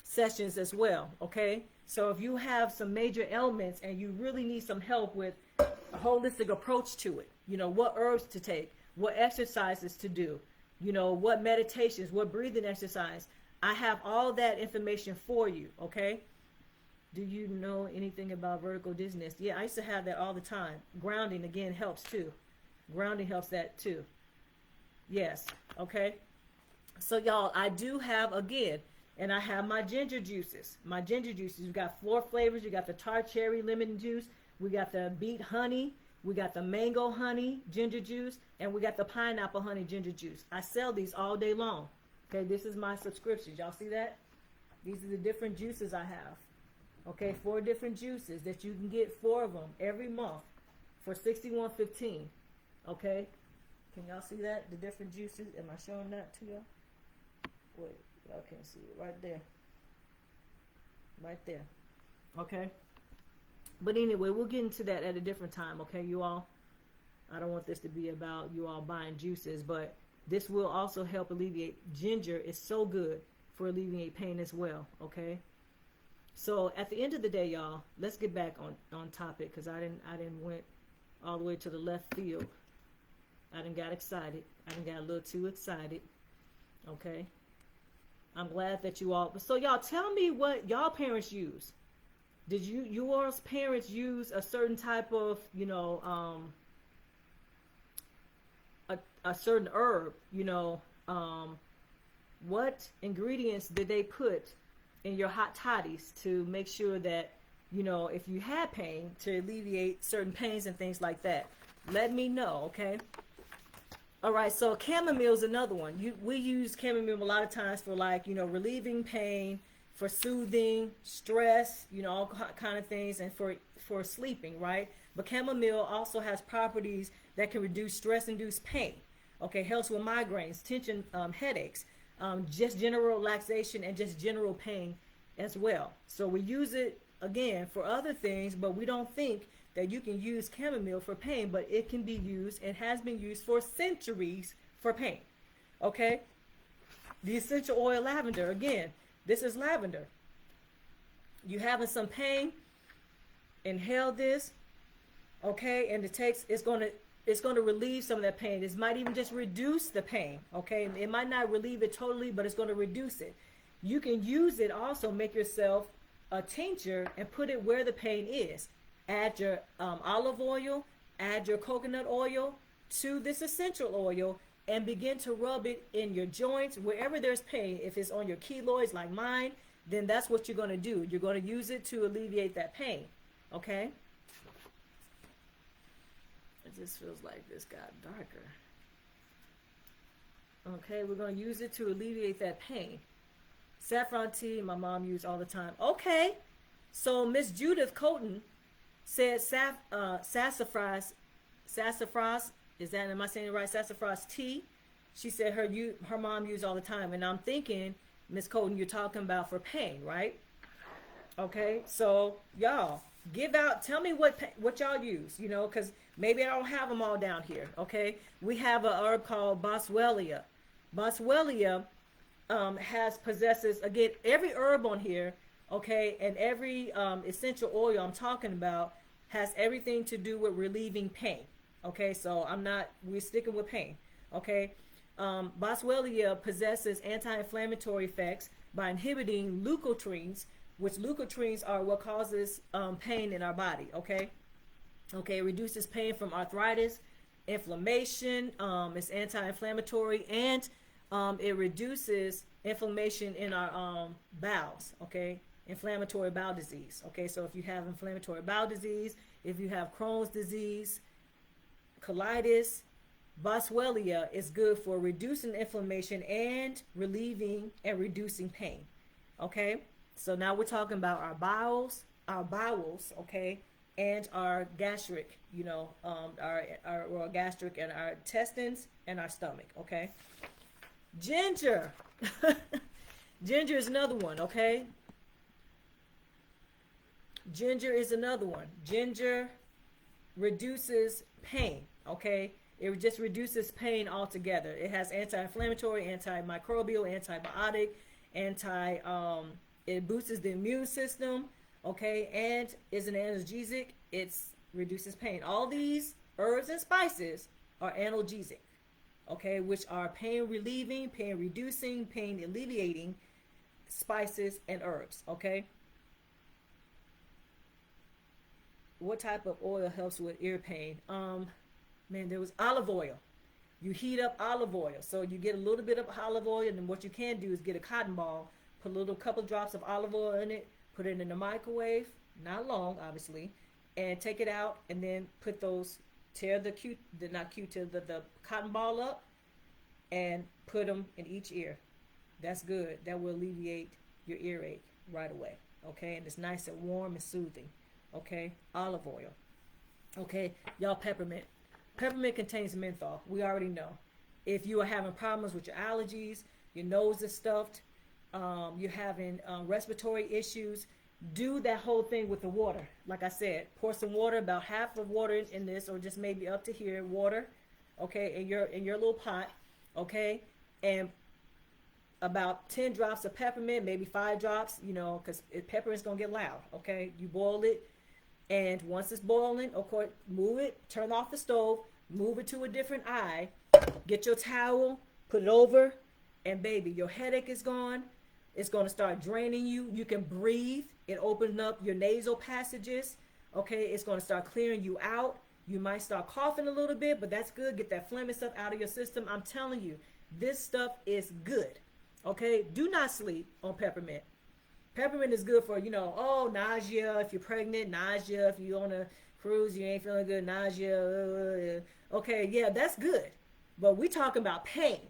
sessions as well, okay? So if you have some major ailments and you really need some help with a holistic approach to it, you know, what herbs to take, what exercises to do, you know, what meditations, what breathing exercise, I have all that information for you, okay? Do you know anything about vertical dizziness? Yeah, I used to have that all the time. Grounding, again, helps too. Grounding helps that too. Yes, okay? So, y'all, I do have, again, and I have my ginger juices. My ginger juices, we got 4 flavors. You got the tart cherry lemon juice. We got the beet honey. We got the mango honey ginger juice. And we got the pineapple honey ginger juice. I sell these all day long. Okay, this is my subscriptions. Y'all see that? These are the different juices I have. Okay, 4 different juices that you can get 4 of them every month for $61.15. Okay, can y'all see that? The different juices. Am I showing that to y'all? Wait, y'all can't see it. Right there. Right there. Okay. But anyway, we'll get into that at a different time. Okay, you all. I don't want this to be about you all buying juices, but this will also help alleviate. Ginger is so good for alleviating pain as well. Okay. So at the end of the day, y'all, let's get back on topic because I didn't went all the way to the left field. I didn't got excited. I didn't got a little too excited. Okay. I'm glad that you all. So y'all, tell me what y'all parents use. Did yours parents use a certain type of, you know, a certain herb? You know, what ingredients did they put in your hot toddies to make sure that, you know, if you had pain, to alleviate certain pains and things like that? Let me know, okay? All right, so chamomile is another one. We use chamomile a lot of times for, like, you know, relieving pain, for soothing, stress, you know, all kind of things, and for sleeping, right? But chamomile also has properties that can reduce stress-induced pain. Okay, helps with migraines, tension, headaches, just general relaxation and just general pain as well. So we use it, again, for other things, but we don't think that you can use chamomile for pain, but it can be used and has been used for centuries for pain. Okay? The essential oil lavender, again, this is lavender. You having some pain, inhale this, okay, and it's going to relieve some of that pain. This might even just reduce the pain, okay? It might not relieve it totally, but it's going to reduce it. You can use it also, make yourself a tincture and put it where the pain is. Add your olive oil, add your coconut oil to this essential oil, and begin to rub it in your joints, wherever there's pain. If it's on your keloids like mine, then that's what you're going to do. You're going to use it to alleviate that pain, okay? It just feels like this got darker. Okay, we're going to use it to alleviate that pain. Saffron tea, my mom used all the time. Okay, so Miss Judith Colton said sassafras. Is that, am I saying it right? Sassafras tea. She said her mom used all the time, and I'm thinking, Miss Colton, you're talking about for pain, right? Okay, so y'all give out. Tell me what y'all use, you know, because maybe I don't have them all down here. Okay, we have a herb called boswellia. Boswellia possesses, again, every herb on here, okay, and every essential oil I'm talking about has everything to do with relieving pain. Okay, so we're sticking with pain. Okay, boswellia possesses anti-inflammatory effects by inhibiting leukotrienes, which leukotrienes are what causes pain in our body. Okay, it reduces pain from arthritis, inflammation. It's anti-inflammatory, and it reduces inflammation in our bowels. Okay, inflammatory bowel disease. Okay, so if you have inflammatory bowel disease, if you have Crohn's disease, colitis, boswellia is good for reducing inflammation and relieving and reducing pain. Okay, so now we're talking about our bowels, okay, and our gastric, you know, our gastric and our intestines and our stomach. Okay, ginger. Ginger is another one. Okay, ginger is another one. Ginger reduces pain. Okay, it just reduces pain altogether. It has anti-inflammatory, antimicrobial, antibiotic, it boosts the immune system. Okay, and is an analgesic. It reduces pain. All these herbs and spices are analgesic. Okay, which are pain relieving, pain reducing, pain alleviating spices and herbs. Okay. What type of oil helps with ear pain? There was olive oil. You heat up olive oil. So you get a little bit of olive oil, and then what you can do is get a cotton ball, put a couple drops of olive oil in it, put it in the microwave, not long, obviously, and take it out, and then tear the cotton ball up, and put them in each ear. That's good. That will alleviate your earache right away. Okay, and it's nice and warm and soothing. Okay, olive oil. Okay, y'all, peppermint. Peppermint contains menthol. We already know. If you are having problems with your allergies, your nose is stuffed, you're having respiratory issues, do that whole thing with the water. Like I said, pour some water, about half of water in this, or just maybe up to here, water, okay, in your little pot, okay, and about 10 drops of peppermint, maybe 5 drops, you know, because peppermint's gonna get loud. Okay, you boil it, and once it's boiling, of course, move it, turn off the stove, move it to a different eye, get your towel, put it over, and baby, your headache is gone. It's going to start draining you. You can breathe. It opens up your nasal passages. Okay, it's going to start clearing you out. You might start coughing a little bit, but that's good. Get that phlegmy stuff out of your system. I'm telling you, this stuff is good. Okay, do not sleep on peppermint. Peppermint is good for, nausea, if you're pregnant, nausea, if you're on a cruise, you ain't feeling good, nausea. Okay, yeah, that's good. But we talking about pain.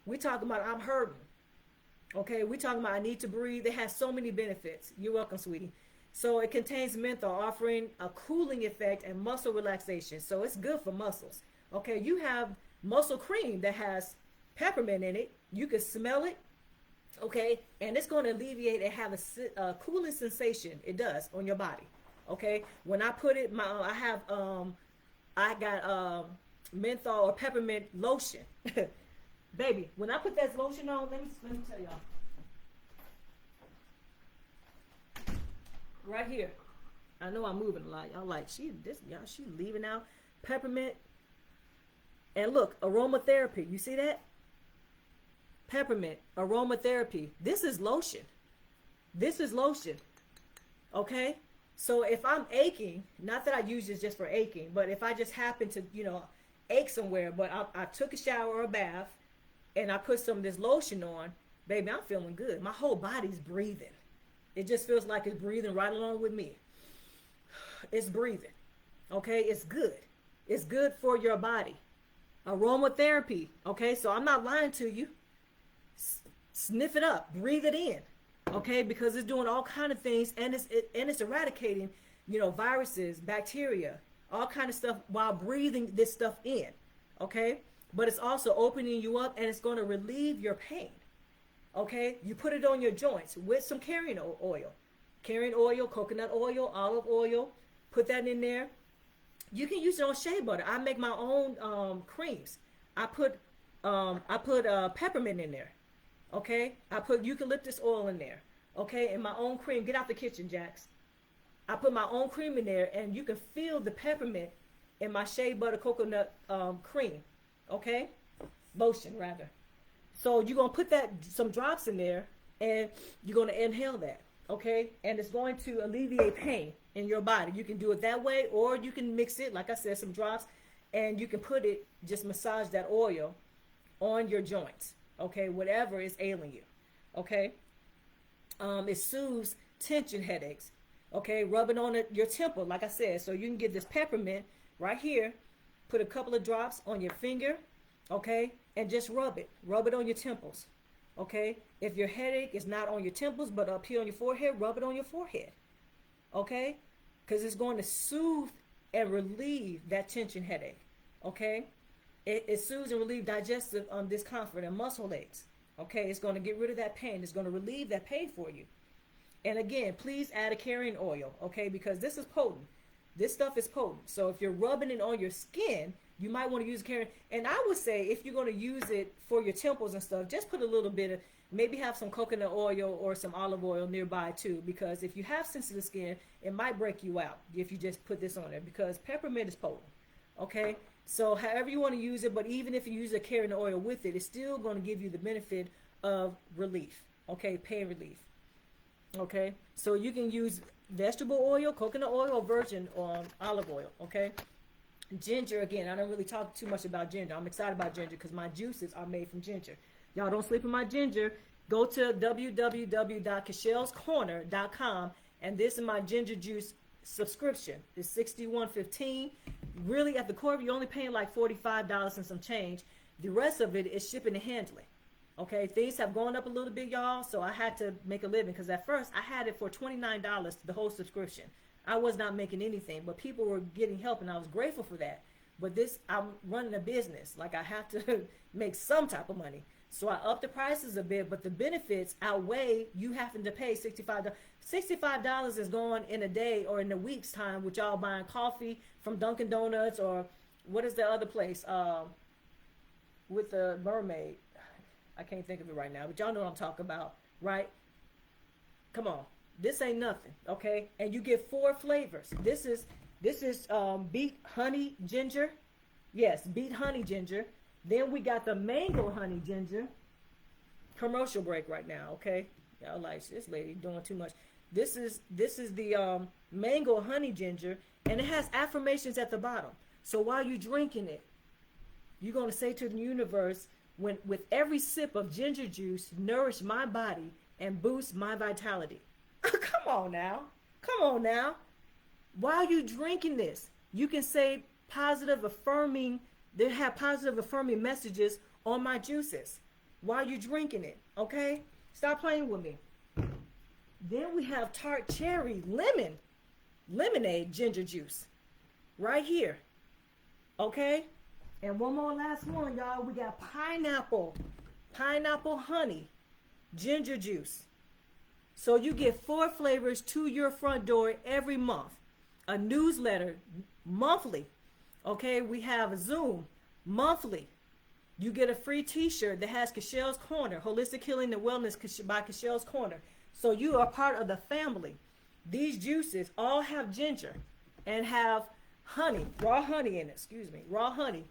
We talking about I'm hurting. Okay, we talking about I need to breathe. It has so many benefits. You're welcome, sweetie. So it contains menthol, offering a cooling effect and muscle relaxation. So it's good for muscles. Okay, you have muscle cream that has peppermint in it. You can smell it. Okay, and it's going to alleviate and have a cooling sensation. It does on your body. Okay, when I put it, I got menthol or peppermint lotion. Baby, when I put that lotion on, let me tell y'all. Right here. I know I'm moving a lot. Y'all like, she leaving out peppermint. And look, aromatherapy. You see that? Peppermint, aromatherapy. This is lotion. This is lotion. Okay? So if I'm aching, not that I use this just for aching, but if I just happen to, ache somewhere, but I took a shower or a bath, and I put some of this lotion on, baby, I'm feeling good. My whole body's breathing. It just feels like it's breathing right along with me. It's breathing. Okay? It's good. It's good for your body. Aromatherapy. Okay? So I'm not lying to you. Sniff it up, breathe it in, okay? Because it's doing all kind of things, and it's eradicating, viruses, bacteria, all kind of stuff while breathing this stuff in, okay? But it's also opening you up, and it's going to relieve your pain, okay? You put it on your joints with some carrion oil, coconut oil, olive oil. Put that in there. You can use it on shea butter. I make my own creams. I put peppermint in there. Okay, I put eucalyptus oil in there. Okay, and my own cream. Get out the kitchen, Jax. I put my own cream in there, and you can feel the peppermint in my shea butter coconut cream. Okay, lotion rather. So you're gonna put some drops in there, and you're gonna inhale that. Okay, and it's going to alleviate pain in your body. You can do it that way, or you can mix it, like I said, some drops, and you can just massage that oil on your joints. Okay, whatever is ailing you. Okay, it soothes tension headaches. Okay, rub it on your temple, like I said. So you can get this peppermint right here, put a couple of drops on your finger, okay, and just rub it on your temples. Okay, if your headache is not on your temples but up here on your forehead, rub it on your forehead. Okay, because it's going to soothe and relieve that tension headache. Okay, it soothes and relieves digestive discomfort and muscle aches. Okay, it's going to get rid of that pain. It's going to relieve that pain for you. And again, please add a carrion oil, okay, because this is potent. This stuff is potent. So if you're rubbing it on your skin, you might want to use carrion. And I would say if you're going to use it for your temples and stuff, just put a little bit of, maybe have some coconut oil or some olive oil nearby too, because if you have sensitive skin, it might break you out if you just put this on there, because peppermint is potent. Okay, so however you want to use it, but even if you use a carrion oil with it, it's still going to give you the benefit of relief. Okay, pain relief. Okay, so you can use vegetable oil, coconut oil, or virgin olive oil. Okay, ginger, again, I don't really talk too much about ginger. I'm excited about ginger because my juices are made from ginger. Y'all don't sleep on my ginger. Go to www.cashelscorner.com, and this is my ginger juice subscription. It's $61.15. Really, at the core, you're only paying like $45 and some change. The rest of it is shipping and handling. Okay, things have gone up a little bit, y'all, so I had to make a living, because at first I had it for $29, the whole subscription. I was not making anything, but people were getting help, and I was grateful for that. But I'm running a business. Like, I have to make some type of money. So I upped the prices a bit, but the benefits outweigh you having to pay $65. $65 is gone in a day or in a week's time with y'all buying coffee from Dunkin' Donuts, or what is the other place with the mermaid? I can't think of it right now, but y'all know what I'm talking about, right? Come on. This ain't nothing, okay? And you get 4 flavors. This is beet honey ginger. Yes, beet honey ginger. Then we got the mango honey ginger. Commercial break right now, okay? Y'all like, this lady doing too much. This is the mango honey ginger, and it has affirmations at the bottom. So while you're drinking it, you're going to say to the universe, with every sip of ginger juice, nourish my body and boost my vitality. Come on now. While you're drinking this, you can say they have positive affirming messages on my juices while you're drinking it, okay? Stop playing with me. Then we have tart cherry lemonade ginger juice right here, okay? And one more last one, y'all. We got pineapple honey ginger juice. So you get 4 flavors to your front door every month. A newsletter monthly. Okay, we have a Zoom monthly. You get a free t-shirt that has Cashels Corner, Holistic Healing and Wellness by Cashels Corner. So you are part of the family. These juices all have ginger and have honey, raw honey in it, raw honey.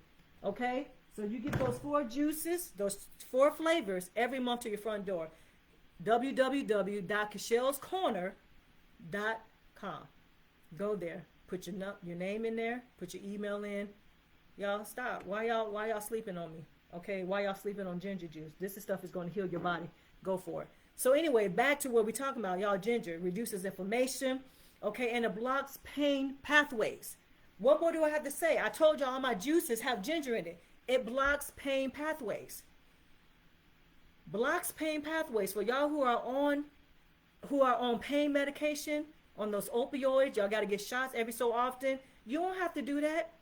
Okay, so you get those 4 juices, those 4 flavors every month to your front door. www.cashelscorner.com. Go there, put your name in there, put your email in. Y'all stop. Why y'all sleeping on me? Okay, why y'all sleeping on ginger juice? This stuff is going to heal your body. Go for it. So anyway, back to what we're talking about, y'all. Ginger reduces inflammation, okay, and it blocks pain pathways. What more do I have to say? I told y'all my juices have ginger in it. It blocks pain pathways. Blocks pain pathways. For y'all who are on pain medication, on those opioids, y'all got to get shots every so often. You don't have to do that.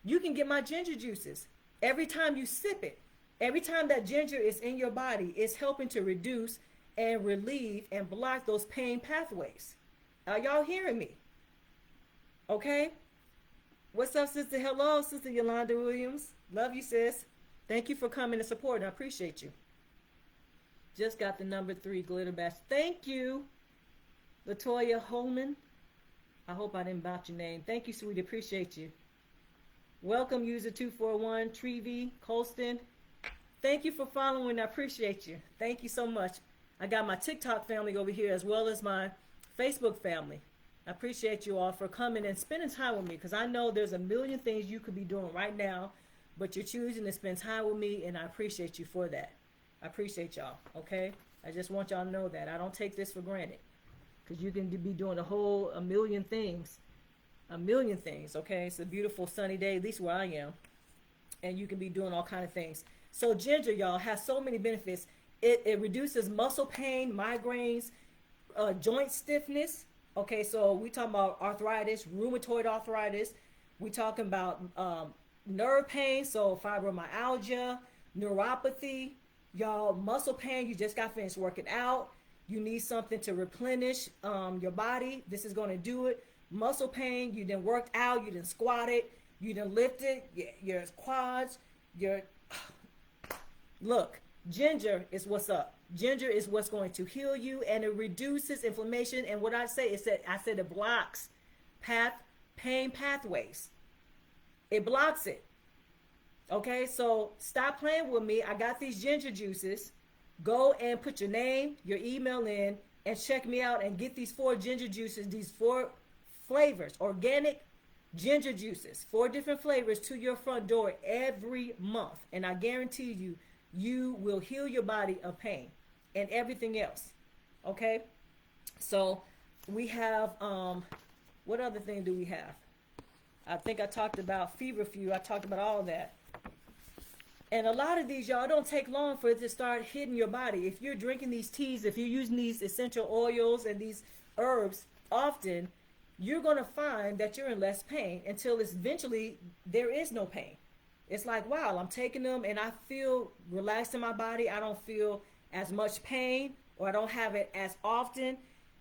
You can get my ginger juices. Every time you sip it, every time that ginger is in your body, it's helping to reduce and relieve and block those pain pathways. Are y'all hearing me? Okay? What's up, sister? Hello, sister Yolanda Williams. Love you, sis. Thank you for coming and supporting. I appreciate you. Just got the number 3 glitter batch. Thank you, Latoya Holman. I hope I didn't botch your name. Thank you, sweetie. Appreciate you. Welcome, user 241, Trevi Colston. Thank you for following. I appreciate you. Thank you so much. I got my TikTok family over here as well as my Facebook family. I appreciate you all for coming and spending time with me, because I know there's a million things you could be doing right now, but you're choosing to spend time with me, and I appreciate you for that. I appreciate y'all, okay? I just want y'all to know that. I don't take this for granted, because you can be doing a million things. A million things, okay? It's a beautiful sunny day, at least where I am, and you can be doing all kind of things. So ginger, y'all, has so many benefits. It reduces muscle pain, migraines, joint stiffness. Okay, so we talking about arthritis, rheumatoid arthritis. We talking about nerve pain, so fibromyalgia, neuropathy. Y'all, muscle pain, you just got finished working out. You need something to replenish your body. This is going to do it. Muscle pain, you done worked out, you done squatted, you done lifted, your quads, Look, ginger is what's up. Ginger is what's going to heal you, and it reduces inflammation. And what I say is that it blocks pain pathways. It blocks it. Okay, so stop playing with me. I got these ginger juices. Go and put your name, your email in, and check me out and get these 4 ginger juices, these 4 flavors, organic ginger juices, 4 different flavors to your front door every month. And I guarantee you, you will heal your body of pain and everything else. Okay, so we have what other thing do we have? I think I talked about feverfew. I talked about all of that. And a lot of these, y'all, don't take long for it to start hitting your body. If you're drinking these teas, if you're using these essential oils and these herbs often, you're going to find that you're in less pain until it's eventually there is no pain. It's like, wow, I'm taking them and I feel relaxed in my body. I don't feel as much pain, or I don't have it as often.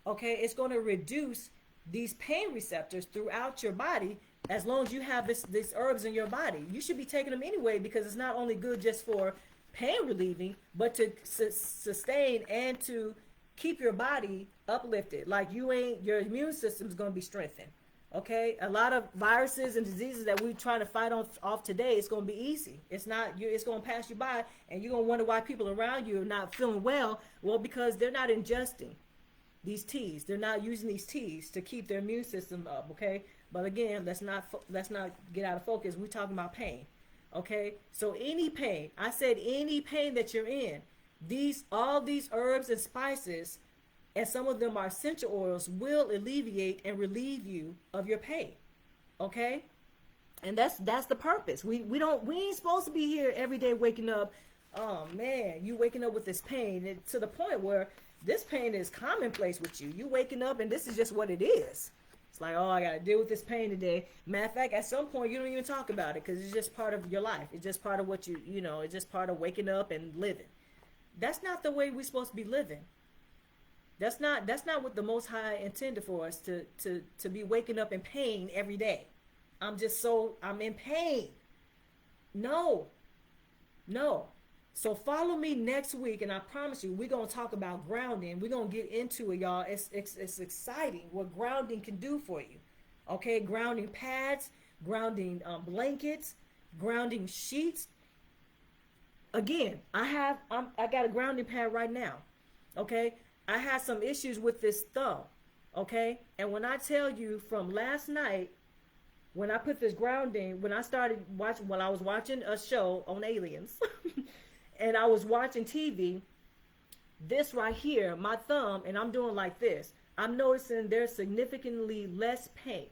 Okay, it's going to reduce these pain receptors throughout your body. As long as you have these herbs in your body, you should be taking them anyway, because it's not only good just for pain relieving, but to sustain and to keep your body uplifted. Like your immune system is going to be strengthened. Okay, a lot of viruses and diseases that we're trying to fight off today, it's going to be easy. It's not. It's going to pass you by, and you're going to wonder why people around you are not feeling well. Well, because they're not ingesting these teas. They're not using these teas to keep their immune system up. Okay, but again, let's not get out of focus. We're talking about pain. Okay, so any pain, I said any pain that you're in, all these herbs and spices, and some of them are essential oils, will alleviate and relieve you of your pain. Okay, and that's the purpose. We ain't supposed to be here every day waking up. Oh man, you waking up with this pain, and to the point where this pain is commonplace with you. You waking up and this is just what it is. It's like, oh, I got to deal with this pain today. Matter of fact, at some point you don't even talk about it, because it's just part of your life. It's just part of what it's just part of waking up and living. That's not the way we're supposed to be living. That's not what the Most High intended for us, to be waking up in pain every day. I'm in pain. No. So follow me next week, and I promise you, we're going to talk about grounding. We're going to get into it, y'all. It's exciting what grounding can do for you. Okay, grounding pads, grounding blankets, grounding sheets. Again, I got a grounding pad right now. Okay, I had some issues with this thumb. Okay, and when I tell you, from last night, when I put this grounding, when I started watching, I was watching a show on aliens. And I was watching TV, this right here, my thumb, and I'm doing like this. I'm noticing there's significantly less pain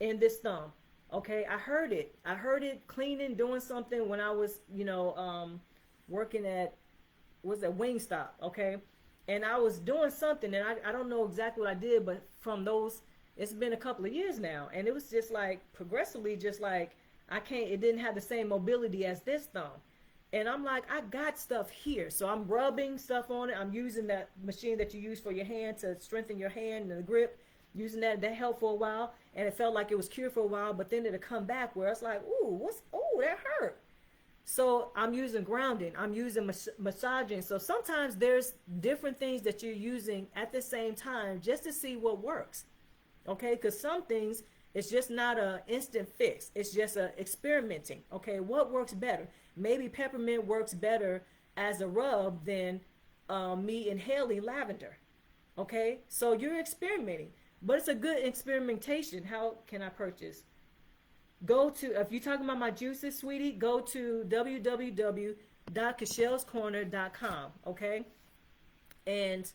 in this thumb. Okay, I heard it cleaning, doing something when I was, working at was at Wingstop, okay? And I was doing something, and I don't know exactly what I did, but from those, it's been a couple of years now, and it was just like progressively, just like it didn't have the same mobility as this thumb. And I'm like, I got stuff here. So I'm rubbing stuff on it. I'm using that machine that you use for your hand to strengthen your hand and the grip. Using that helped for a while. And it felt like it was cured for a while. But then it'll come back where it's like, that hurt. So I'm using grounding. I'm using massaging. So sometimes there's different things that you're using at the same time just to see what works. Okay? Because some things, it's just not an instant fix. It's just experimenting. Okay? What works better? Maybe peppermint works better as a rub than me inhaling lavender. Okay? So you're experimenting. But it's a good experimentation. How can I purchase? Go to, if you're talking about my juices, sweetie, go to www.cashelscorner.com. Okay? And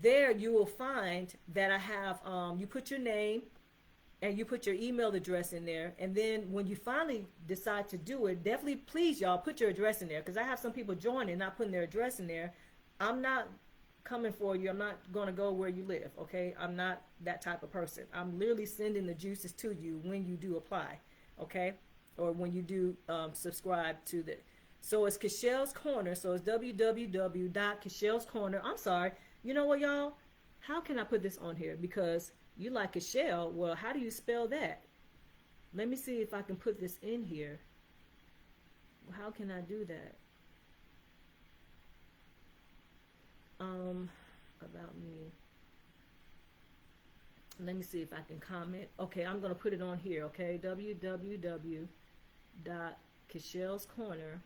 there you will find that I have, you put your name, and you put your email address in there, and then when you finally decide to do it, definitely please y'all put your address in there, because I have some people joining not putting their address in there. I'm not coming for you. I'm not going to go where you live, okay? I'm not that type of person. I'm literally sending the juices to you when you do apply, okay? Or when you do subscribe to the, so it's Cashels Corner, so it's www.cashelscorner. I'm sorry, you know what, y'all? How can I put this on here? Because you like a shell. Well, how do you spell that? Let me see if I can put this in here. How can I do that? About me. Let me see if I can comment. Okay, I'm going to put it on here, okay? www.cashelscorner.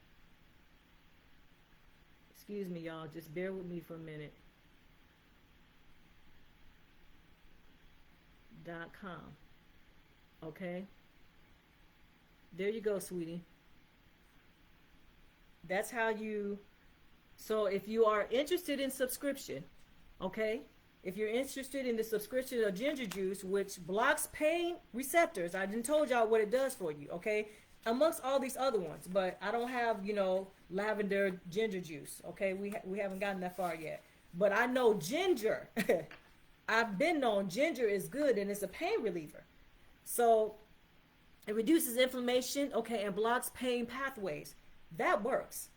Excuse me, y'all. Just bear with me for a minute. .com. Okay, there you go, sweetie. That's how you, so if you are interested in subscription, okay, if you're interested in the subscription of ginger juice, which blocks pain receptors, I didn't told y'all what it does for you, okay, amongst all these other ones, but I don't have, lavender ginger juice, okay, we haven't gotten that far yet, but I know ginger. I've been known ginger is good, and it's a pain reliever. So it reduces inflammation, okay, and blocks pain pathways. That works.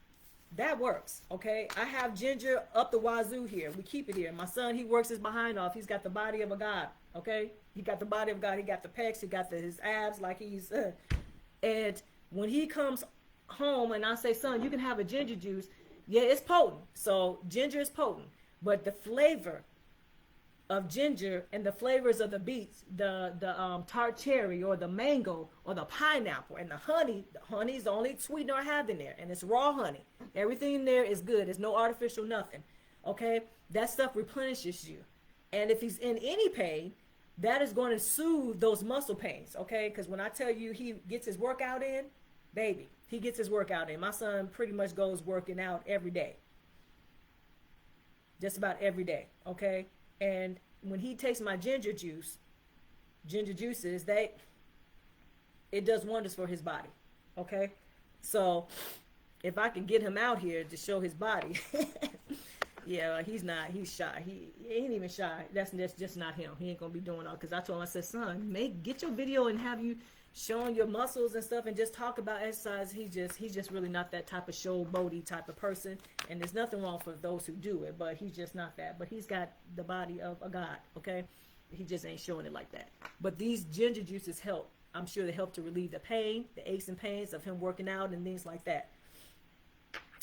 That works, okay? I have ginger up the wazoo here. We keep it here. My son, he works his behind off. He's got the body of a god, okay? He got the body of God. He got the pecs. He got his abs like he's... And when he comes home and I say, son, you can have a ginger juice, yeah, it's potent. So ginger is potent. But the flavor of ginger and the flavors of the beets, the tart cherry or the mango or the pineapple and the honey's the only sweetener I have in there, and it's raw honey. Everything in there is good. There's no artificial nothing. Okay, that stuff replenishes you, and if he's in any pain, that is going to soothe those muscle pains. Okay, because when I tell you he gets his workout in, baby, he gets his workout in. My son pretty much goes working out every day, just about every day. Okay. And when he takes my ginger juices, it does wonders for his body. Okay? So if I can get him out here to show his body, yeah, he's shy. He ain't even shy. That's just not him. He ain't gonna be doing all, because I told him, I said, son, get your video and have you showing your muscles and stuff and just talk about exercise. He's just really not that type of showboaty type of person, and there's nothing wrong for those who do it, but he's just not that. But he's got the body of a god, okay? He just ain't showing it like that. But these ginger juices help. I'm sure they help to relieve the pain, the aches and pains of him working out and things like that.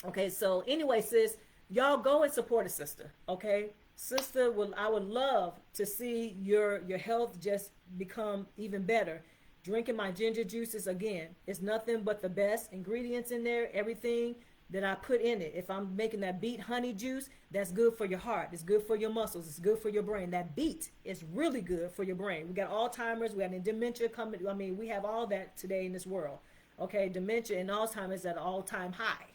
Okay, so anyway, sis, y'all go and support a sister, okay? Sister, I would love to see your health just become even better. Drinking my ginger juices, again, it's nothing but the best ingredients in there, everything that I put in it. If I'm making that beet honey juice, that's good for your heart. It's good for your muscles. It's good for your brain. That beet is really good for your brain. We got Alzheimer's. We got dementia coming. I mean, we have all that today in this world. Okay, dementia and Alzheimer's at an all-time high.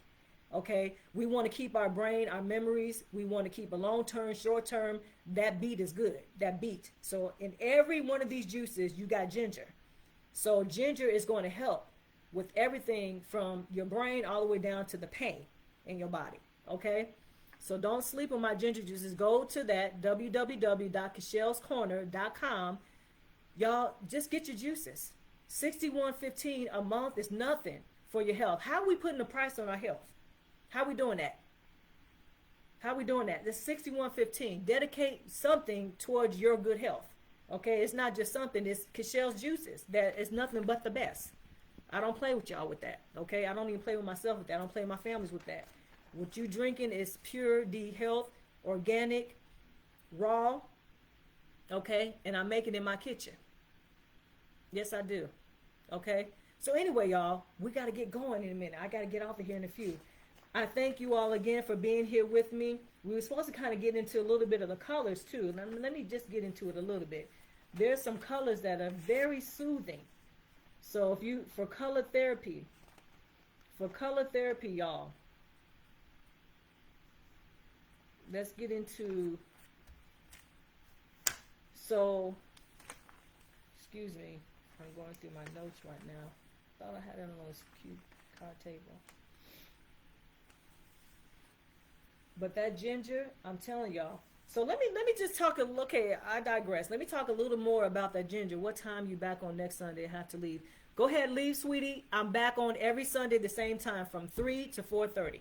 Okay, we want to keep our brain, our memories. We want to keep a long-term, short-term. That beet is good. That beet. So in every one of these juices, you got ginger. So ginger is going to help with everything from your brain all the way down to the pain in your body. Okay? So don't sleep on my ginger juices. Go to that, www.cashelscorner.com. Y'all, just get your juices. $61.15 a month is nothing for your health. How are we putting a price on our health? How are we doing that? How are we doing that? This $61.15. Dedicate something towards your good health. Okay, it's not just something. It's Cashels juices. That is nothing but the best. I don't play with y'all with that. Okay, I don't even play with myself with that. I don't play with my families with that. What you drinking is pure D health, organic, raw. Okay, and I make it in my kitchen. Yes, I do. Okay. So anyway, y'all, we got to get going in a minute. I got to get off of here in a few. I thank you all again for being here with me. We were supposed to kind of get into a little bit of the colors too. Let me just get into it a little bit. There's some colors that are very soothing. So if you, for color therapy, y'all, let's get into, so, excuse me, I'm going through my notes right now. Thought I had it on this cute card table. But that ginger, I'm telling y'all. So let me just talk okay, I digress. Let me talk a little more about that ginger. What time you back on next Sunday? I have to leave. Go ahead, leave, sweetie. I'm back on every Sunday at the same time from 3 to 4:30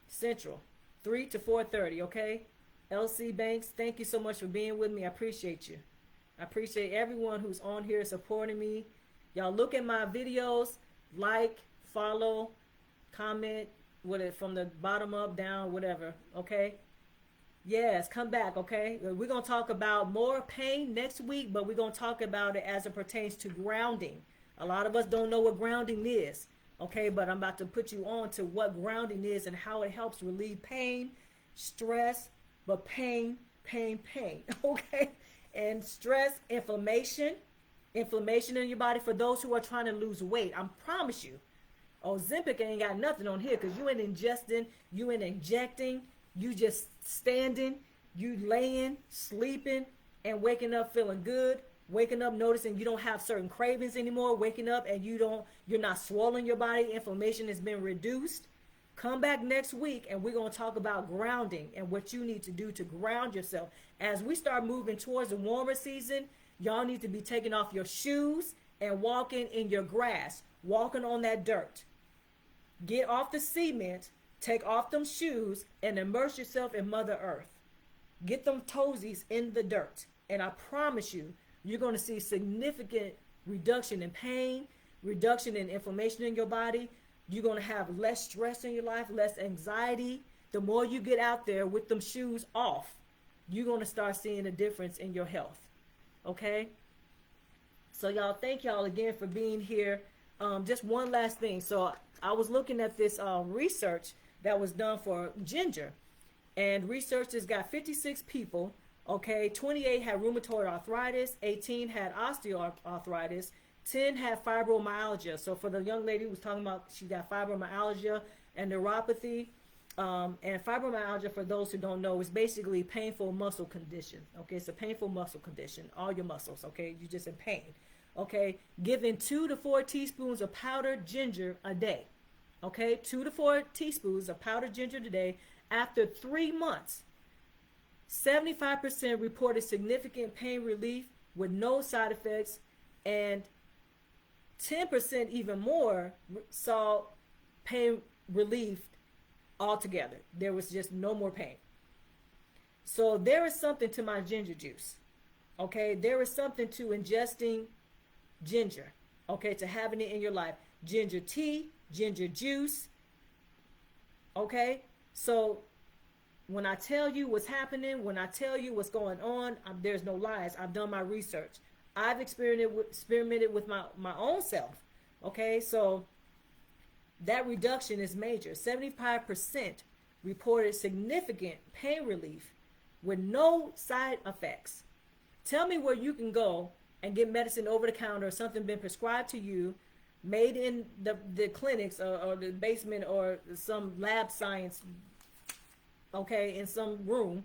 Central. 3 to 4:30, okay? LC Banks, thank you so much for being with me. I appreciate you. I appreciate everyone who's on here supporting me. Y'all look at my videos, like, follow, comment, with it from the bottom up, down, whatever, okay? Yes, come back, okay? We're going to talk about more pain next week, but we're going to talk about it as it pertains to grounding. A lot of us don't know what grounding is, okay? But I'm about to put you on to what grounding is and how it helps relieve pain, stress, but pain, okay? And stress, inflammation in your body for those who are trying to lose weight. I promise you. Ozempic ain't got nothing on here because you ain't ingesting, you ain't injecting, you just standing, you laying, sleeping, and waking up feeling good, waking up noticing you don't have certain cravings anymore, waking up and you're not swelling your body, inflammation has been reduced. Come back next week and we're going to talk about grounding and what you need to do to ground yourself. As we start moving towards the warmer season, y'all need to be taking off your shoes and walking in your grass, walking on that dirt. Get off the cement, take off them shoes, and immerse yourself in Mother Earth. Get them toesies in the dirt. And I promise you, you're going to see significant reduction in pain, reduction in inflammation in your body. You're going to have less stress in your life, less anxiety. The more you get out there with them shoes off, you're going to start seeing a difference in your health. Okay? So y'all, thank y'all again for being here. Just one last thing. So I was looking at this research that was done for ginger, and researchers got 56 people. Okay, 28 had rheumatoid arthritis, 18 had osteoarthritis, 10 had fibromyalgia. So for the young lady who was talking about she got fibromyalgia and neuropathy, and fibromyalgia, for those who don't know, is basically painful muscle condition. Okay, it's a painful muscle condition. All your muscles. Okay, you're just in pain. Okay, giving 2 to 4 teaspoons of powdered ginger a day. Okay, 2 to 4 teaspoons of powdered ginger a day. After 3 months, 75% reported significant pain relief with no side effects, and 10% even more saw pain relief altogether. There was just no more pain. So there is something to my ginger juice. Okay, there is something to ingesting ginger. Okay, to having it in your life. Ginger tea, ginger juice. Okay, so when I tell you what's happening, when I tell you what's going on, there's no lies. I've done my research. I've experimented with my own self. Okay, so that reduction is major. 75% reported significant pain relief with no side effects. Tell me where you can go and get medicine over the counter or something been prescribed to you, made in the clinics or the basement or some lab science, okay, in some room,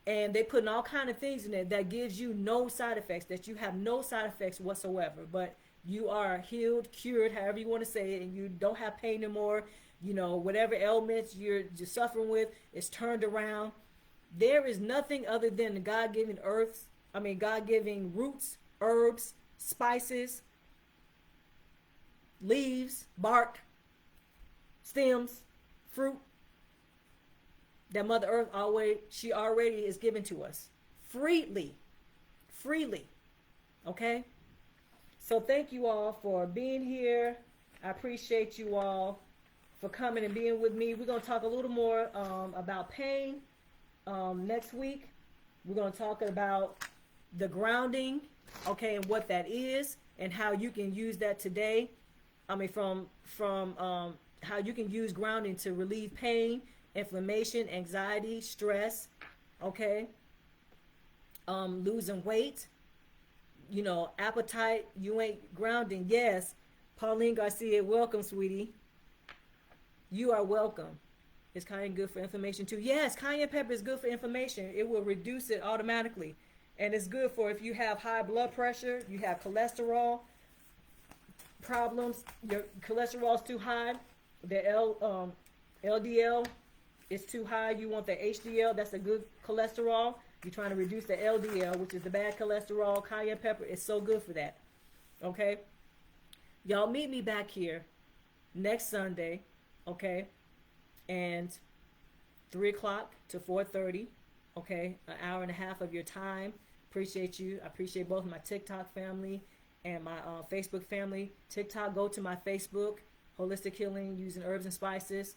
and they putting all kind of things in it that gives you no side effects, that you have no side effects whatsoever, but you are healed, cured, however you want to say it, and you don't have pain anymore. whatever ailments you're just suffering with is turned around. There is nothing other than the God-given God-given roots, herbs, spices, leaves, bark, stems, fruit that Mother Earth already is given to us freely. Okay? So thank you all for being here. I appreciate you all for coming and being with me. We're going to talk a little more about pain next week. We're going to talk about the grounding, okay, and what that is and how you can use that today. From how you can use grounding to relieve pain, inflammation, anxiety, stress, okay, losing weight, appetite. You ain't grounding. Yes, Pauline Garcia, welcome, sweetie. You are welcome. Is cayenne good for inflammation too? Yes, cayenne pepper is good for inflammation. It will reduce it automatically. And it's good for if you have high blood pressure, you have cholesterol problems, your cholesterol is too high, the LDL is too high, you want the HDL, that's a good cholesterol. You're trying to reduce the LDL, which is the bad cholesterol. Cayenne pepper is so good for that. Okay? Y'all meet me back here next Sunday, okay? And 3 o'clock to 4:30, okay? An hour and a half of your time. Appreciate you. I appreciate both my TikTok family and my Facebook family. TikTok, go to my Facebook, Holistic Healing Using Herbs and Spices,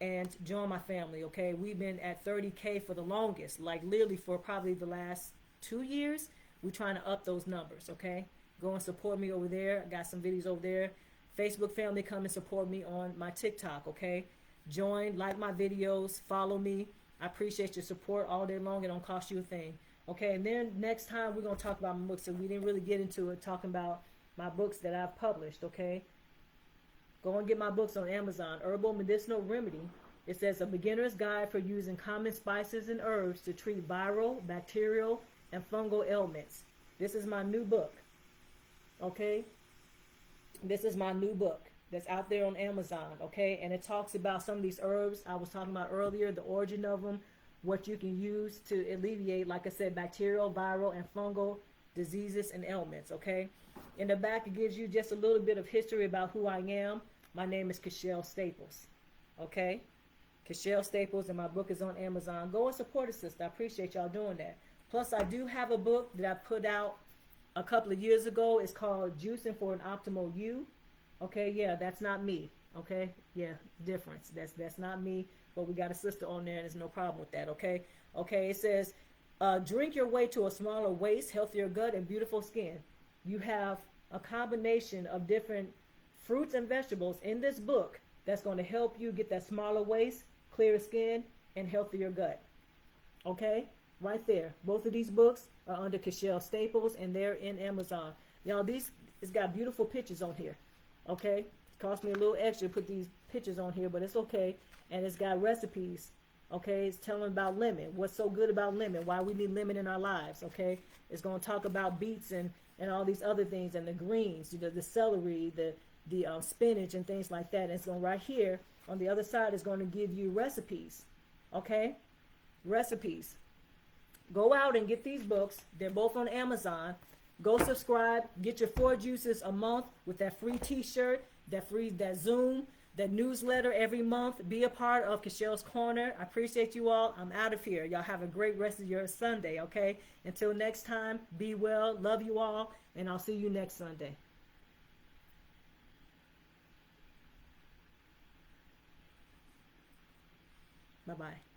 and join my family, okay? We've been at 30K for the longest, like literally for probably the last 2 years. We're trying to up those numbers, okay? Go and support me over there. I got some videos over there. Facebook family, come and support me on my TikTok, okay? Join, like my videos, follow me. I appreciate your support all day long. It don't cost you a thing. Okay, and then next time we're going to talk about my books. So we didn't really get into it talking about my books that I've published, okay? Go and get my books on Amazon. Herbal Medicinal Remedy. It says A Beginner's Guide for Using Common Spices and Herbs to Treat Viral, Bacterial, and Fungal Ailments. This is my new book, okay? This is my new book that's out there on Amazon, okay? And it talks about some of these herbs I was talking about earlier, the origin of them, what you can use to alleviate, like I said, bacterial, viral, and fungal diseases and ailments, okay? In the back, it gives you just a little bit of history about who I am. My name is Cashel Staples, okay? Cashel Staples, and my book is on Amazon. Go and support a sister. I appreciate y'all doing that. Plus, I do have a book that I put out a couple of years ago. It's called Juicing for an Optimal You. Okay, yeah, that's not me. Okay, yeah, difference. That's not me. But we got a sister on there, and there's no problem with that. Okay, it says, drink your way to a smaller waist, healthier gut, and beautiful skin. You have a combination of different fruits and vegetables in this book that's going to help you get that smaller waist, clearer skin, and healthier gut. Okay, right there. Both of these books are under Cashel Staples, and they're in Amazon. Y'all, it's got beautiful pictures on here. Okay, it cost me a little extra to put these pictures on here, but it's okay. And it's got recipes. Okay, it's telling about lemon. What's so good about lemon? Why we need lemon in our lives. Okay, it's going to talk about beets and all these other things, and the greens, the celery, the spinach, and things like that. And it's going right here on the other side is going to give you recipes. Okay, recipes. Go out and get these books. They're both on Amazon. Go subscribe. Get your 4 juices a month with that free T-shirt, that Zoom, that newsletter every month. Be a part of Cashel's Corner. I appreciate you all. I'm out of here. Y'all have a great rest of your Sunday, okay? Until next time, be well. Love you all, and I'll see you next Sunday. Bye-bye.